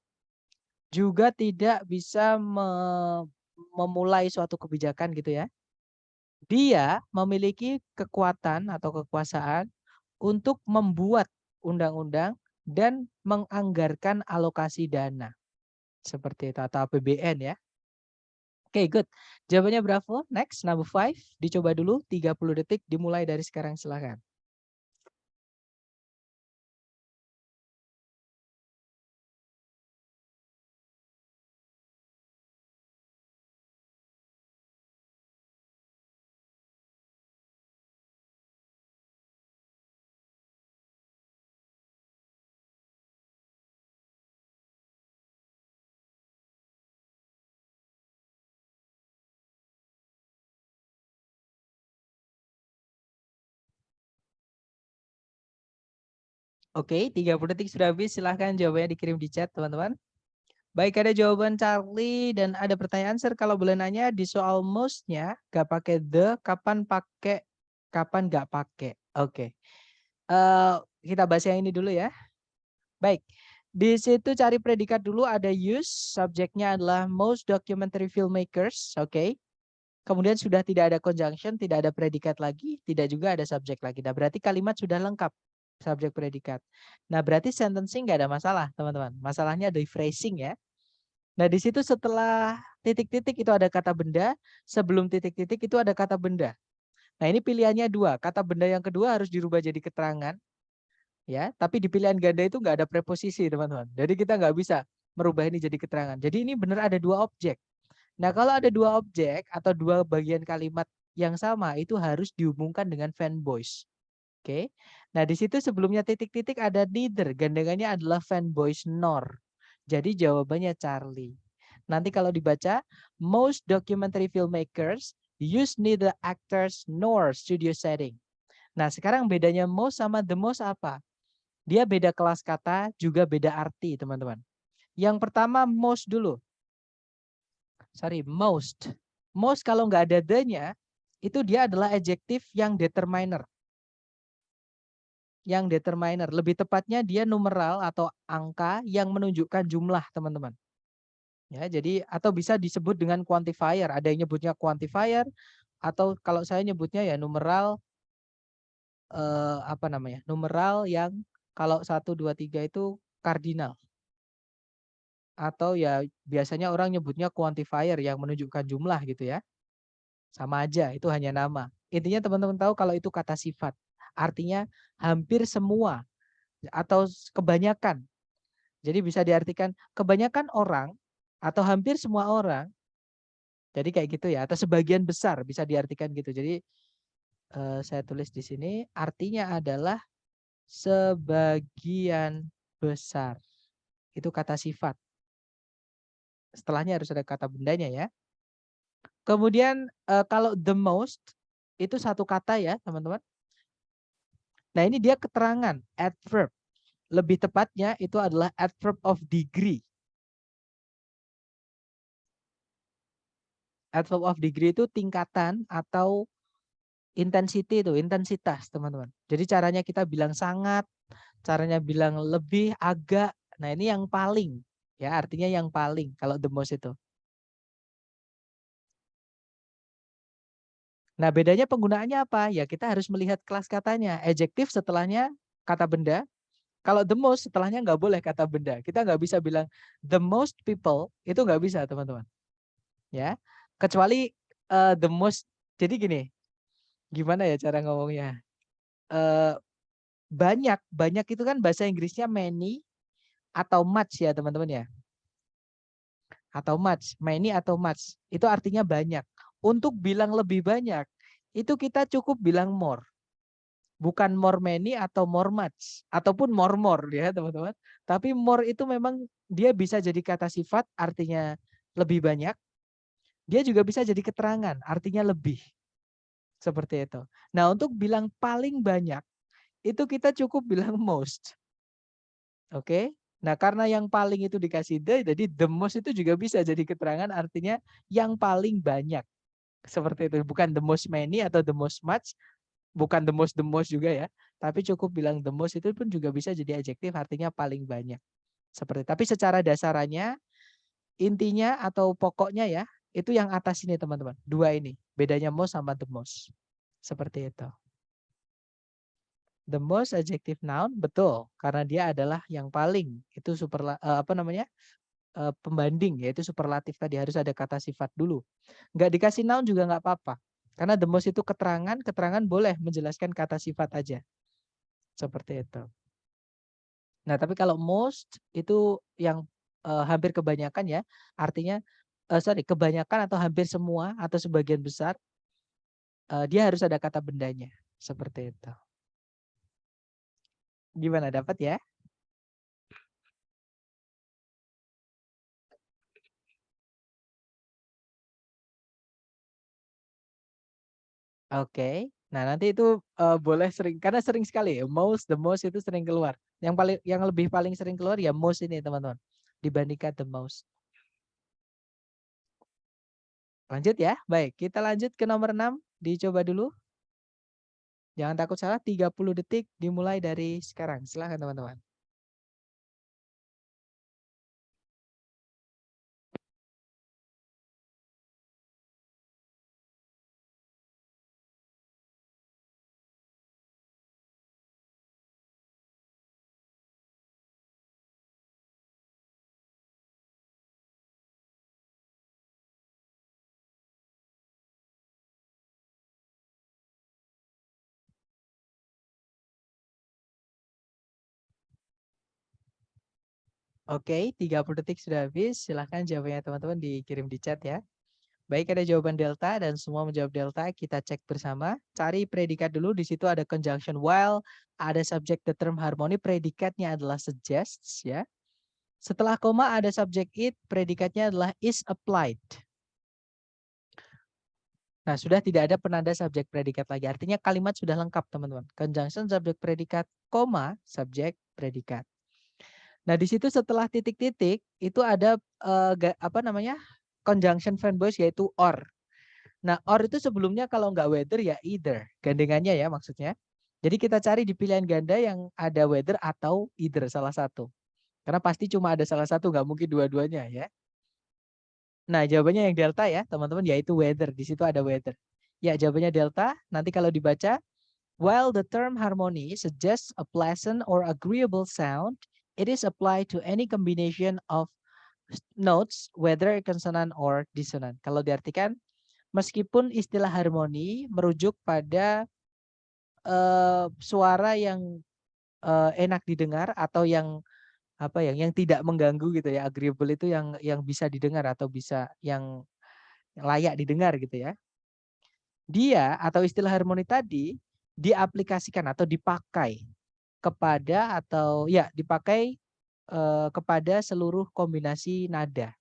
juga tidak bisa memulai suatu kebijakan gitu ya. Dia memiliki kekuatan atau kekuasaan untuk membuat undang-undang dan menganggarkan alokasi dana. Seperti itu, atau APBN ya. Oke, good. Jawabannya bravo. Next, number 5. Dicoba dulu 30 detik dimulai dari sekarang, silakan. Oke, 30 detik sudah habis. Silahkan jawabannya dikirim di chat, teman-teman. Baik, ada jawaban Charlie dan ada pertanyaan, Sir. Kalau boleh nanya, di soal most-nya gak pakai the, kapan pakai, kapan gak pakai. Oke. Kita bahas yang ini dulu ya. Baik. Di situ cari predikat dulu, ada use, subjeknya adalah most documentary filmmakers. Oke. Kemudian sudah tidak ada conjunction, tidak ada predikat lagi, tidak juga ada subjek lagi. Nah, berarti kalimat sudah lengkap. Subjek predikat. Nah, berarti sentencing nggak ada masalah, teman-teman. Masalahnya di phrasing ya. Nah, di situ setelah titik-titik itu ada kata benda, sebelum titik-titik itu ada kata benda. Nah, ini pilihannya dua. Kata benda yang kedua harus dirubah jadi keterangan, ya. Tapi di pilihan ganda itu nggak ada preposisi, teman-teman. Jadi kita nggak bisa merubah ini jadi keterangan. Jadi ini benar ada dua objek. Nah, kalau ada dua objek atau dua bagian kalimat yang sama, itu harus dihubungkan dengan fanboys. Oke. Nah, di situ sebelumnya titik-titik ada neither, gandengannya adalah fanboys nor. Jadi jawabannya Charlie. Nanti kalau dibaca, most documentary filmmakers use neither actors nor studio setting. Nah, sekarang bedanya most sama the most apa? Dia beda kelas kata, juga beda arti, teman-teman. Yang pertama most dulu. Sorry, most. Most kalau nggak ada the-nya, itu dia adalah adjektif yang determiner. Yang determiner. Lebih tepatnya dia numeral atau angka yang menunjukkan jumlah, teman-teman. Ya, jadi atau bisa disebut dengan quantifier. Ada yang nyebutnya quantifier atau kalau saya nyebutnya ya numeral apa namanya? Numeral yang kalau 1 2 3 itu kardinal. Atau ya biasanya orang nyebutnya quantifier yang menunjukkan jumlah gitu ya. Sama aja, itu hanya nama. Intinya teman-teman tahu kalau itu kata sifat. Artinya hampir semua atau kebanyakan. Jadi bisa diartikan kebanyakan orang atau hampir semua orang. Jadi kayak gitu ya, atau sebagian besar bisa diartikan gitu. Jadi saya tulis di sini artinya adalah sebagian besar. Itu kata sifat. Setelahnya harus ada kata bendanya ya. Kemudian kalau the most itu satu kata ya, teman-teman. Nah, ini dia keterangan adverb. Lebih tepatnya itu adalah adverb of degree. Adverb of degree itu tingkatan atau intensity itu, intensitas, teman-teman. Jadi caranya kita bilang sangat, caranya bilang lebih, agak. Nah, ini yang paling. Ya, artinya yang paling kalau the most itu. Nah, bedanya penggunaannya apa? Ya, kita harus melihat kelas katanya. Adjektif setelahnya kata benda. Kalau the most setelahnya nggak boleh kata benda. Kita nggak bisa bilang the most people, itu nggak bisa, teman-teman. Ya, kecuali the most. Jadi gini, gimana ya cara ngomongnya? Banyak itu kan bahasa Inggrisnya many atau much ya, teman-teman ya. Atau much, many atau much. Itu artinya banyak. Untuk bilang lebih banyak, itu kita cukup bilang more. Bukan more many atau more much ataupun more ya, teman-teman. Tapi more itu memang dia bisa jadi kata sifat artinya lebih banyak. Dia juga bisa jadi keterangan artinya lebih. Seperti itu. Nah, untuk bilang paling banyak itu kita cukup bilang most. Oke. Nah, karena yang paling itu dikasih the, jadi the most itu juga bisa jadi keterangan artinya yang paling banyak. Seperti itu. Bukan the most many atau the most much, bukan the most juga ya. Tapi cukup bilang the most itu pun juga bisa jadi adjektif artinya paling banyak. Seperti tapi secara dasarannya intinya atau pokoknya ya, itu yang atas ini teman-teman. Dua ini, bedanya most sama the most. Seperti itu. The most adjective noun betul karena dia adalah yang paling itu pembanding yaitu superlatif tadi harus ada kata sifat dulu. Nggak dikasih noun juga nggak apa-apa. Karena the most itu keterangan, keterangan boleh menjelaskan kata sifat aja. Seperti itu. Nah, tapi kalau most itu yang hampir kebanyakan ya, artinya kebanyakan atau hampir semua atau sebagian besar dia harus ada kata bendanya. Seperti itu. Gimana dapat ya? Oke. Nah, nanti itu boleh sering karena sering sekali ya, most, the most itu sering keluar. Yang lebih paling sering keluar ya most ini, teman-teman. Dibandingkan the most. Lanjut ya. Baik, kita lanjut ke nomor 6. Dicoba dulu. Jangan takut salah, 30 detik dimulai dari sekarang. Silahkan teman-teman. Oke, 30 detik sudah habis. Silahkan jawabannya teman-teman dikirim di chat ya. Baik, ada jawaban delta dan semua menjawab delta. Kita cek bersama. Cari predikat dulu. Di situ ada conjunction while, ada subject the term harmony. Predikatnya adalah suggests ya. Setelah koma ada subject it. Predikatnya adalah is applied. Nah, sudah tidak ada penanda subjek predikat lagi. Artinya kalimat sudah lengkap, teman-teman. Conjunction subjek predikat, koma, subjek predikat. Nah, di situ setelah titik-titik itu ada conjunction verb voice yaitu or. Nah, or itu sebelumnya kalau nggak whether ya either. Gandengannya ya maksudnya. Jadi kita cari di pilihan ganda yang ada whether atau either salah satu. Karena pasti cuma ada salah satu, nggak mungkin dua-duanya ya. Nah, jawabannya yang delta ya, teman-teman, yaitu weather. Di situ ada weather. Ya, jawabannya delta. Nanti kalau dibaca, while the term harmony suggests a pleasant or agreeable sound, it is applied to any combination of notes, whether consonant or dissonant. Kalau diartikan, meskipun istilah harmoni merujuk pada suara yang enak didengar atau yang yang tidak mengganggu gitu ya. Agreeable itu yang bisa didengar atau bisa yang layak didengar gitu ya. Dia atau istilah harmoni tadi diaplikasikan atau dipakai kepada kepada seluruh kombinasi nada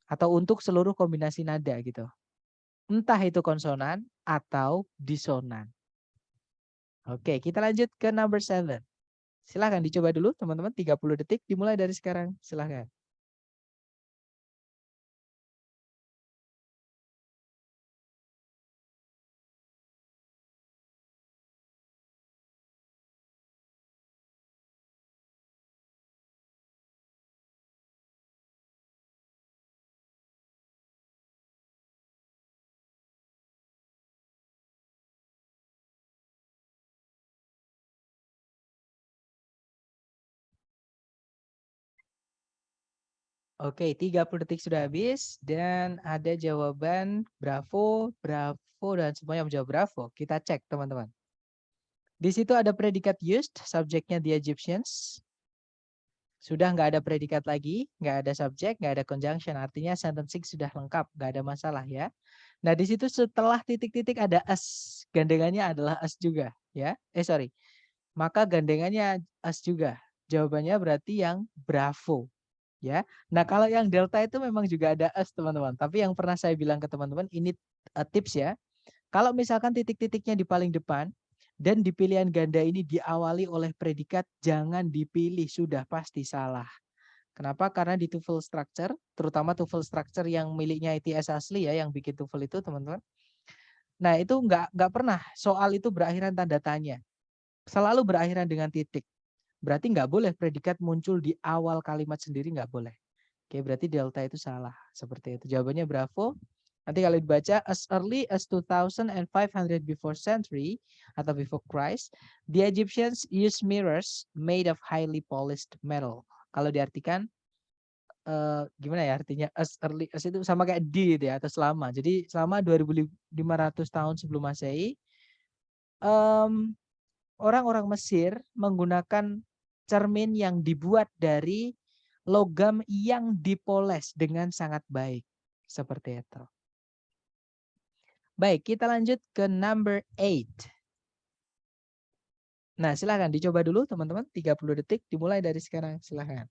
atau untuk seluruh kombinasi nada gitu. Entah itu konsonan atau disonan. Oke, kita lanjut ke number 7. Silahkan dicoba dulu teman-teman, 30 detik dimulai dari sekarang. Silahkan. Oke, 30 detik sudah habis dan ada jawaban bravo, bravo dan semuanya menjawab bravo. Kita cek teman-teman. Di situ ada predikat used, subjeknya the Egyptians. Sudah nggak ada predikat lagi, nggak ada subjek, nggak ada conjunction. Artinya sentencing sudah lengkap, nggak ada masalah ya. Nah, di situ setelah titik-titik ada as. Gandengannya adalah as juga ya. Maka gandengannya as juga. Jawabannya berarti yang bravo. Ya. Nah, kalau yang delta itu memang juga ada as, teman-teman. Tapi yang pernah saya bilang ke teman-teman, ini tips ya. Kalau misalkan titik-titiknya di paling depan, Dan di pilihan ganda ini diawali oleh predikat jangan dipilih, sudah pasti salah. Kenapa? Karena di TOEFL structure, terutama TOEFL structure yang miliknya ITS asli ya, yang bikin TOEFL itu teman-teman. Nah itu nggak pernah soal itu berakhiran tanda tanya. Selalu berakhiran dengan titik. Berarti nggak boleh predikat muncul di awal kalimat sendiri, nggak boleh. Oke, berarti delta itu salah. Seperti itu. Jawabannya bravo. Nanti kalau dibaca, as early as 2500 before century atau before Christ, the Egyptians used mirrors made of highly polished metal. Kalau diartikan, gimana ya artinya as early as itu sama kayak di gitu ya, atau selama. Jadi selama 2500 tahun sebelum Masehi, orang-orang Mesir menggunakan cermin yang dibuat dari logam yang dipoles dengan sangat baik. Seperti itu. Baik, kita lanjut ke number 8. Nah, silahkan dicoba dulu teman-teman. 30 detik dimulai dari sekarang. Silahkan.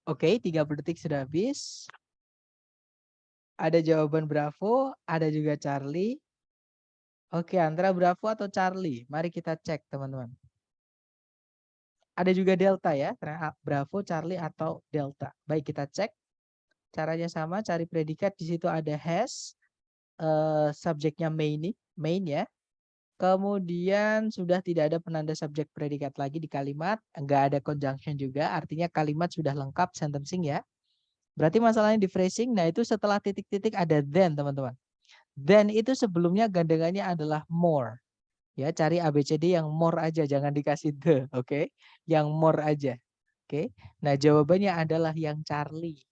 Oke, 30 detik sudah habis. Ada jawaban Bravo, ada juga Charlie. Oke, antara Bravo atau Charlie? Mari kita cek, teman-teman. Ada juga Delta ya, Bravo, Charlie, atau Delta. Baik, kita cek. Caranya sama, cari predikat. Di situ ada has, subjeknya main ya. Kemudian sudah tidak ada penanda subjek predikat lagi di kalimat. Enggak ada conjunction juga, artinya kalimat sudah lengkap sentencing ya. Berarti masalahnya di phrasing. Nah itu setelah titik-titik ada then teman-teman. Then itu sebelumnya gandengannya adalah more. Ya, cari ABCD yang more aja, jangan dikasih the, oke? Yang more aja. Oke. Nah, jawabannya adalah yang Charlie.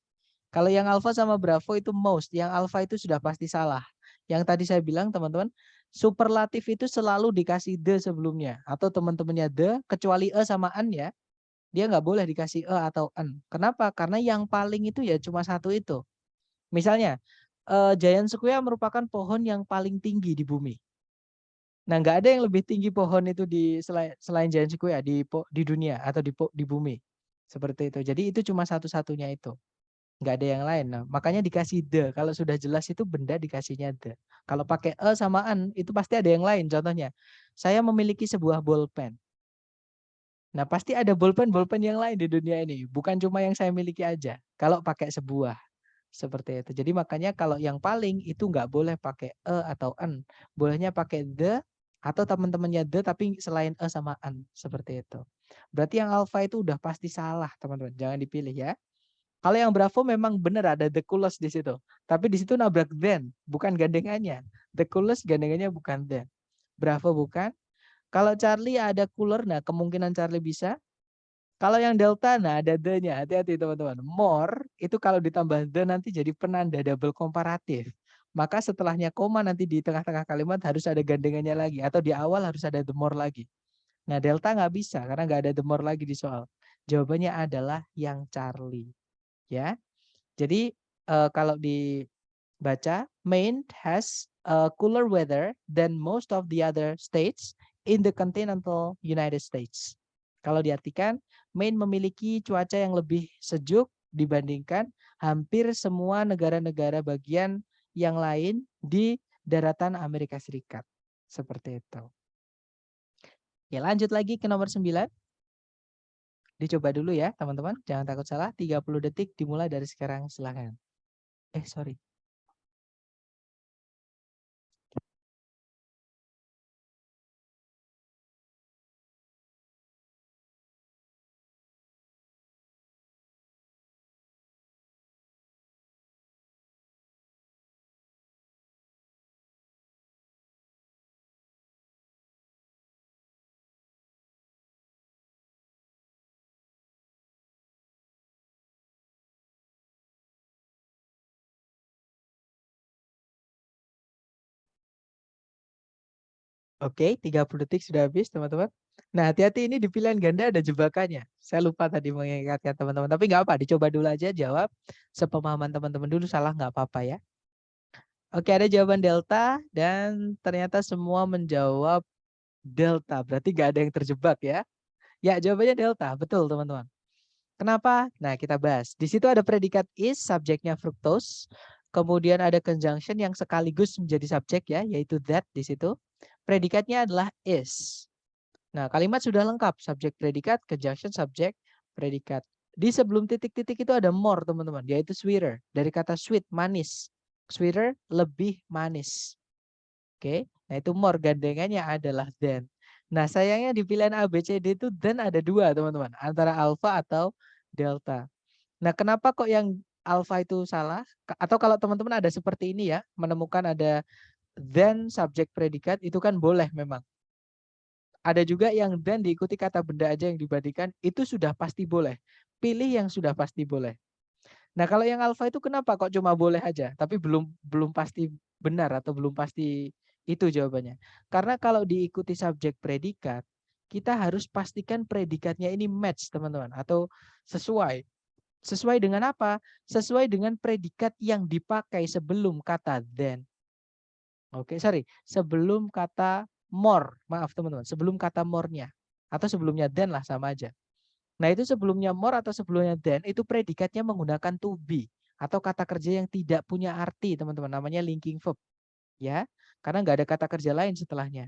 Kalau yang alpha sama bravo itu most, yang alpha itu sudah pasti salah. Yang tadi saya bilang teman-teman, superlatif itu selalu dikasih the sebelumnya atau teman-temannya the kecuali e sama an ya. Dia nggak boleh dikasih e atau an. Kenapa? Karena yang paling itu ya cuma satu itu. Misalnya, Giant Sequoia merupakan pohon yang paling tinggi di bumi. Nah, nggak ada yang lebih tinggi pohon itu di selain Giant Sequoia di dunia atau di bumi. Seperti itu. Jadi itu cuma satu-satunya itu. Nggak ada yang lain. Nah, makanya dikasih the. Kalau sudah jelas itu benda dikasihnya the. Kalau pakai e sama an itu pasti ada yang lain. Contohnya, saya memiliki sebuah bolpen. Nah, pasti ada bolpen-bolpen yang lain di dunia ini. Bukan cuma yang saya miliki aja. Kalau pakai sebuah. Seperti itu. Jadi makanya kalau yang paling itu nggak boleh pakai e atau an. Bolehnya pakai the atau teman-temannya the tapi selain e sama an. Seperti itu. Berarti yang alpha itu udah pasti salah teman-teman. Jangan dipilih ya. Kalau yang Bravo memang benar ada the coolest di situ. Tapi di situ nabrak then, bukan gandengannya. The coolest gandengannya bukan then. Bravo bukan. Kalau Charlie ada cooler, nah kemungkinan Charlie bisa. Kalau yang Delta, nah ada the-nya. Hati-hati teman-teman. More itu kalau ditambah the nanti jadi penanda double komparatif. Maka setelahnya koma nanti di tengah-tengah kalimat harus ada gandengannya lagi. Atau di awal harus ada the more lagi. Nah Delta nggak bisa karena nggak ada the more lagi di soal. Jawabannya adalah yang Charlie. Ya. Jadi kalau dibaca, Maine has cooler weather than most of the other states in the continental United States. Kalau diartikan, Maine memiliki cuaca yang lebih sejuk dibandingkan hampir semua negara-negara bagian yang lain di daratan Amerika Serikat. Seperti itu. Ya, lanjut lagi ke nomor 9. Dicoba dulu ya, teman-teman. Jangan takut salah. 30 detik dimulai dari sekarang. Silakan. Sorry. Oke, 30 detik sudah habis, teman-teman. Nah, hati-hati ini di pilihan ganda ada jebakannya. Saya lupa tadi mengingatkan teman-teman, tapi nggak apa, dicoba dulu aja jawab. Sepemahaman teman-teman dulu, salah nggak apa-apa ya. Oke, ada jawaban delta dan ternyata semua menjawab delta. Berarti nggak ada yang terjebak ya. Ya, jawabannya delta, betul teman-teman. Kenapa? Nah, kita bahas. Di situ ada predikat is, subjeknya fructose. Kemudian ada conjunction yang sekaligus menjadi subjek ya, yaitu that di situ. Predikatnya adalah is. Nah, kalimat sudah lengkap. Subjek predikat, conjunction subjek predikat. Di sebelum titik-titik itu ada more, teman-teman, yaitu sweeter. Dari kata sweet, manis. Sweeter, lebih manis. Oke, nah itu more, gandengannya adalah than. Nah, sayangnya di pilihan A, B, C, D itu than ada dua, teman-teman. Antara alpha atau delta. Nah, kenapa kok yang alpha itu salah? Atau kalau teman-teman ada seperti ini ya, menemukan ada than subjek predikat, itu kan boleh memang. Ada juga yang dan diikuti kata benda aja yang dibandingkan, itu sudah pasti boleh. Pilih yang sudah pasti boleh. Nah, kalau yang alfa itu kenapa kok cuma boleh aja, tapi belum pasti benar atau belum pasti itu jawabannya. Karena kalau diikuti subjek predikat, kita harus pastikan predikatnya ini match, teman-teman, atau sesuai. Sesuai dengan apa? Sesuai dengan predikat yang dipakai sebelum kata then. Oke, sorry. Sebelum kata more. Maaf teman-teman. Sebelum kata more-nya. Atau sebelumnya then lah, sama aja. Nah, itu sebelumnya more atau sebelumnya then, itu predikatnya menggunakan to be. Atau kata kerja yang tidak punya arti, teman-teman. Namanya linking verb. Ya, karena nggak ada kata kerja lain setelahnya.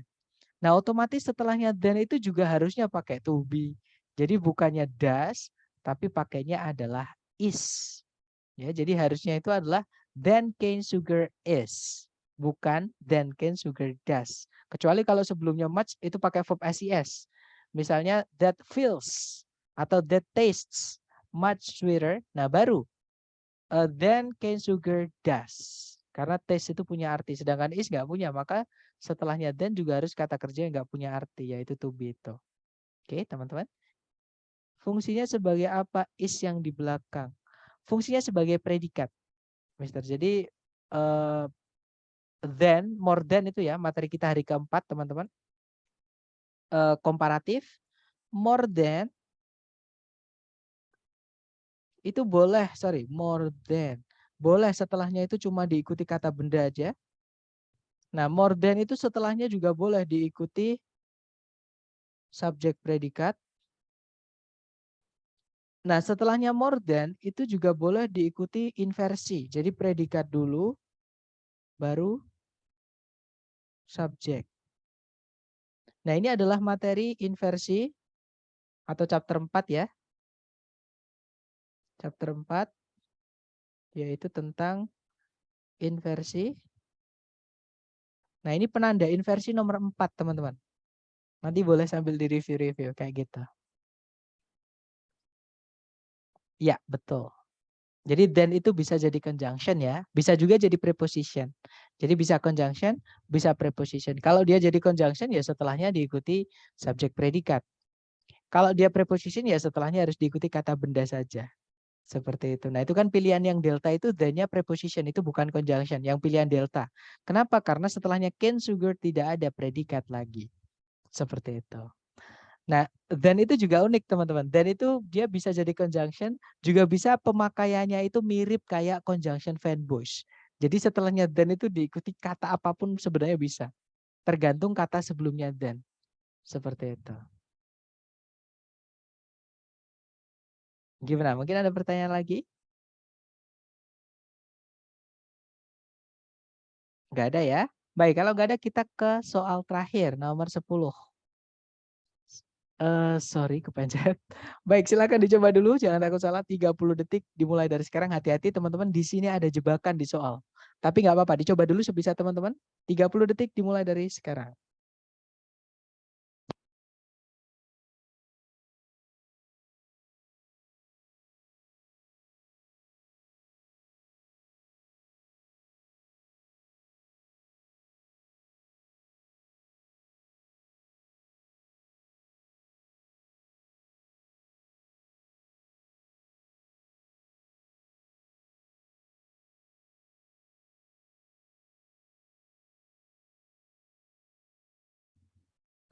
Nah, otomatis setelahnya then itu juga harusnya pakai to be. Jadi bukannya does, tapi pakainya adalah is. Ya, jadi harusnya itu adalah then cane sugar is, bukan then cane sugar does. Kecuali kalau sebelumnya much itu pakai verb ses. Misalnya that feels atau that tastes much sweeter. Nah, baru then cane sugar does. Karena taste itu punya arti, sedangkan is nggak punya, maka setelahnya then juga harus kata kerja yang nggak punya arti, yaitu to be itu. Oke, teman-teman. Fungsinya sebagai apa is yang di belakang? Fungsinya sebagai predikat. Mister. Jadi then, more than itu ya materi kita hari keempat, teman-teman. Komparatif, more than itu boleh, sorry, more than. Boleh setelahnya itu cuma diikuti kata benda aja. Nah, more than itu setelahnya juga boleh diikuti subjek predikat. Nah, setelahnya more than itu juga boleh diikuti inversi. Jadi predikat dulu, baru subjek. Nah, ini adalah materi inversi atau chapter 4 ya. Chapter 4 yaitu tentang inversi. Nah, ini penanda inversi nomor 4, teman-teman. Nanti boleh sambil di review-review kayak gitu. Ya, betul. Jadi then itu bisa jadi conjunction ya, bisa juga jadi preposition. Jadi bisa conjunction, bisa preposition. Kalau dia jadi conjunction ya setelahnya diikuti subjek predikat. Kalau dia preposition ya setelahnya harus diikuti kata benda saja. Seperti itu. Nah, itu kan pilihan yang delta itu then-nya preposition, itu bukan conjunction, yang pilihan delta. Kenapa? Karena setelahnya cane sugar tidak ada predikat lagi. Seperti itu. Nah, then itu juga unik, teman-teman. Then itu dia bisa jadi conjunction, juga bisa pemakaiannya itu mirip kayak conjunction fanboys. Jadi setelahnya then itu diikuti kata apapun sebenarnya bisa. Tergantung kata sebelumnya then. Seperti itu. Gimana? Mungkin ada pertanyaan lagi? Nggak ada ya? Baik, kalau nggak ada kita ke soal terakhir, nomor 10. Sorry, kepencet. Baik, silakan dicoba dulu. Jangan takut salah. 30 detik dimulai dari sekarang. Hati-hati teman-teman. Di sini ada jebakan di soal. Tapi nggak apa-apa. Dicoba dulu sebisa teman-teman. 30 detik dimulai dari sekarang.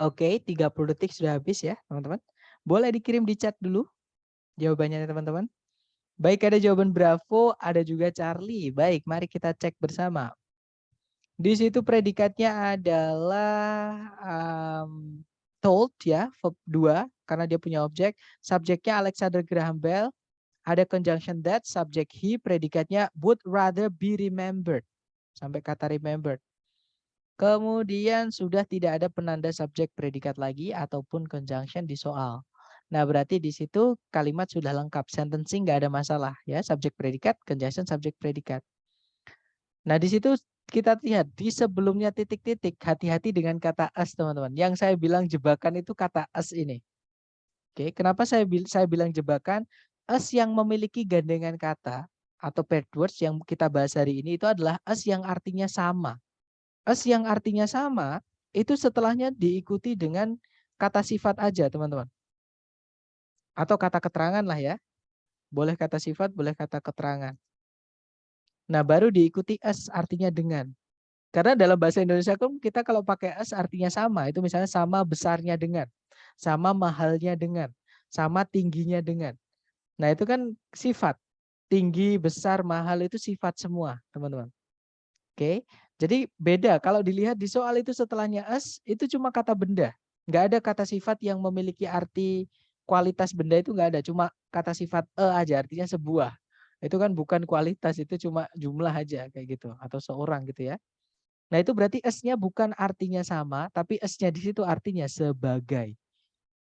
Oke, 30 detik sudah habis ya, teman-teman. Boleh dikirim di chat dulu jawabannya, teman-teman. Baik, ada jawaban Bravo, ada juga Charlie. Baik, mari kita cek bersama. Di situ predikatnya adalah told ya, verb 2 karena dia punya objek. Subjeknya Alexander Graham Bell. Ada conjunction that, subjek he, predikatnya would rather be remembered. Sampai kata remembered. Kemudian sudah tidak ada penanda subjek predikat lagi ataupun conjunction di soal. Nah, berarti di situ kalimat sudah lengkap. Sentencing nggak ada masalah ya. Subjek predikat, conjunction subjek predikat. Nah, di situ kita lihat di sebelumnya titik-titik, hati-hati dengan kata as, teman-teman. Yang saya bilang jebakan itu kata as ini. Oke, kenapa saya bilang jebakan? As yang memiliki gandengan kata atau paired words yang kita bahas hari ini itu adalah as yang artinya sama. As yang artinya sama itu setelahnya diikuti dengan kata sifat aja, teman-teman. Atau kata keterangan lah ya. Boleh kata sifat, boleh kata keterangan. Nah, baru diikuti as artinya dengan. Karena dalam bahasa Indonesia kita kalau pakai as artinya sama. Itu misalnya sama besarnya dengan. Sama mahalnya dengan. Sama tingginya dengan. Nah, itu kan sifat. Tinggi, besar, mahal itu sifat semua, teman-teman. Oke. Jadi beda kalau dilihat di soal itu setelahnya as itu cuma kata benda. Nggak ada kata sifat yang memiliki arti kualitas benda itu nggak ada. Cuma kata sifat aja artinya sebuah. Itu kan bukan kualitas, itu cuma jumlah aja kayak gitu. Atau seorang gitu ya. Nah, itu berarti as-nya bukan artinya sama, tapi as-nya di situ artinya sebagai.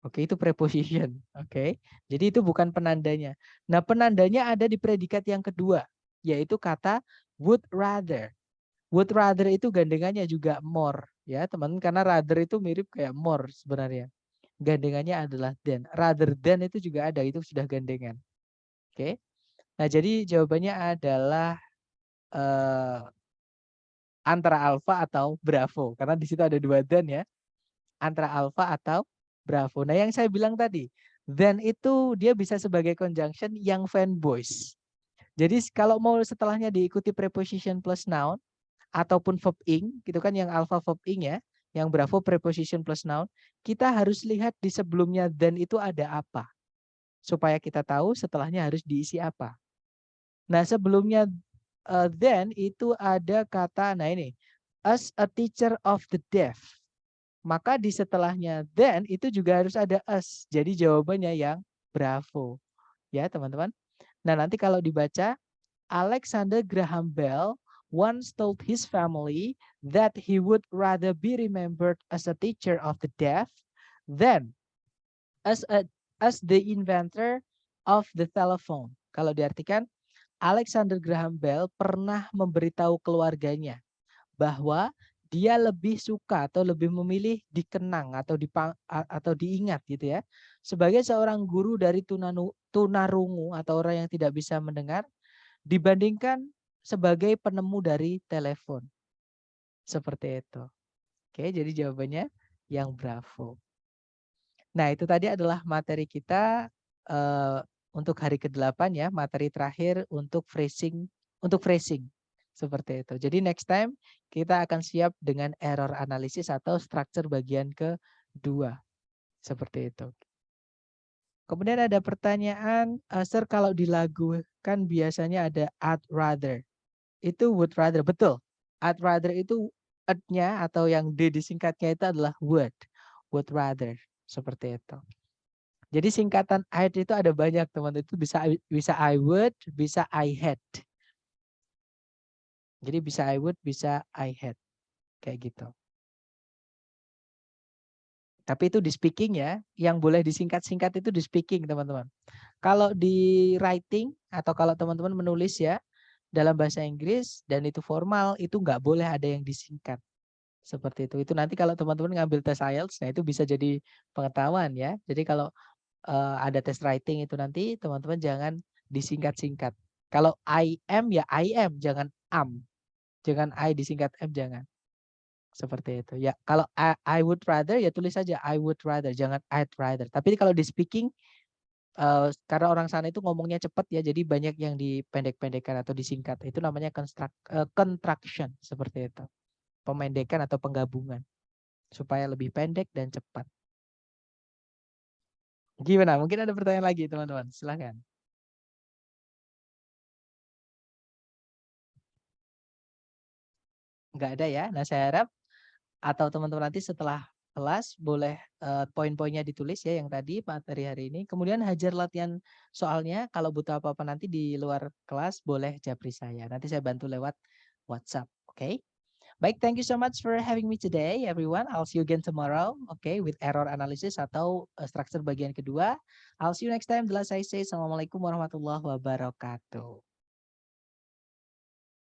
Oke, itu preposition. Oke, jadi itu bukan penandanya. Nah, penandanya ada di predikat yang kedua, yaitu kata would rather. Would rather itu gandengannya juga more, ya teman, karena rather itu mirip kayak more sebenarnya. Gandengannya adalah than. Rather than itu juga ada, itu sudah gandengan. Oke, nah jadi jawabannya adalah antara alpha atau bravo, karena di situ ada dua than ya. Antara alpha atau bravo. Nah, yang saya bilang tadi, then itu dia bisa sebagai conjunction yang fanboys. Jadi kalau mau setelahnya diikuti preposition plus noun ataupun verb ing, gitu kan yang alpha verb ing ya, yang bravo preposition plus noun, kita harus lihat di sebelumnya then itu ada apa. Supaya kita tahu setelahnya harus diisi apa. Nah, sebelumnya then itu ada kata, nah ini, as a teacher of the deaf. Maka di setelahnya then itu juga harus ada as. Jadi jawabannya yang bravo. Ya, teman-teman. Nah, nanti kalau dibaca Alexander Graham Bell once told his family that he would rather be remembered as a teacher of the deaf than as the inventor of the telephone. Kalau diartikan, Alexander Graham Bell pernah memberitahu keluarganya bahwa dia lebih suka atau lebih memilih dikenang atau diingat gitu ya sebagai seorang guru dari tunarungu atau orang yang tidak bisa mendengar dibandingkan sebagai penemu dari telepon. Seperti itu. Oke, jadi jawabannya yang bravo. Nah, itu tadi adalah materi kita untuk hari ke-8 ya, materi terakhir untuk phrasing seperti itu. Jadi next time kita akan siap dengan error analisis atau structure bagian kedua. Seperti itu. Kemudian ada pertanyaan, Sir, kalau di lagu kan biasanya ada I'd rather. Itu would rather, betul. I'd rather itu nya atau yang D disingkatnya itu adalah would rather, seperti itu. Jadi singkatan I'd itu ada banyak, teman. Itu bisa I would, bisa I had. Jadi bisa I would, bisa I had. Kayak gitu. Tapi itu di speaking ya, yang boleh disingkat-singkat itu di speaking, teman-teman. Kalau di writing atau kalau teman-teman menulis ya dalam bahasa Inggris dan itu formal, itu nggak boleh ada yang disingkat. Seperti itu. Itu nanti kalau teman-teman ngambil tes IELTS, nah itu bisa jadi pengetahuan ya. Jadi kalau ada tes writing itu nanti teman-teman jangan disingkat-singkat. Kalau I am ya I am, jangan am. Jangan I disingkat M, jangan. Seperti itu. Ya, kalau I would rather ya tulis saja I would rather, jangan I'd rather. Tapi kalau di speaking karena orang sana itu ngomongnya cepat ya, jadi banyak yang dipendek-pendekkan atau disingkat. Itu namanya contraction seperti itu. Pemendekan atau penggabungan. supaya lebih pendek dan cepat. Gimana? Mungkin ada pertanyaan lagi teman-teman, silahkan. Nggak ada ya. Nah, saya harap atau teman-teman nanti setelah kelas boleh poin-poinnya ditulis ya yang tadi materi hari ini. Kemudian hajar latihan soalnya. Kalau butuh apa-apa nanti di luar kelas boleh japri saya. Nanti saya bantu lewat WhatsApp. Oke? Baik, thank you so much for having me today, everyone. I'll see you again tomorrow, okay, with error analysis atau structure bagian kedua. I'll see you next time. Bila saya say, Assalamualaikum warahmatullahi wabarakatuh.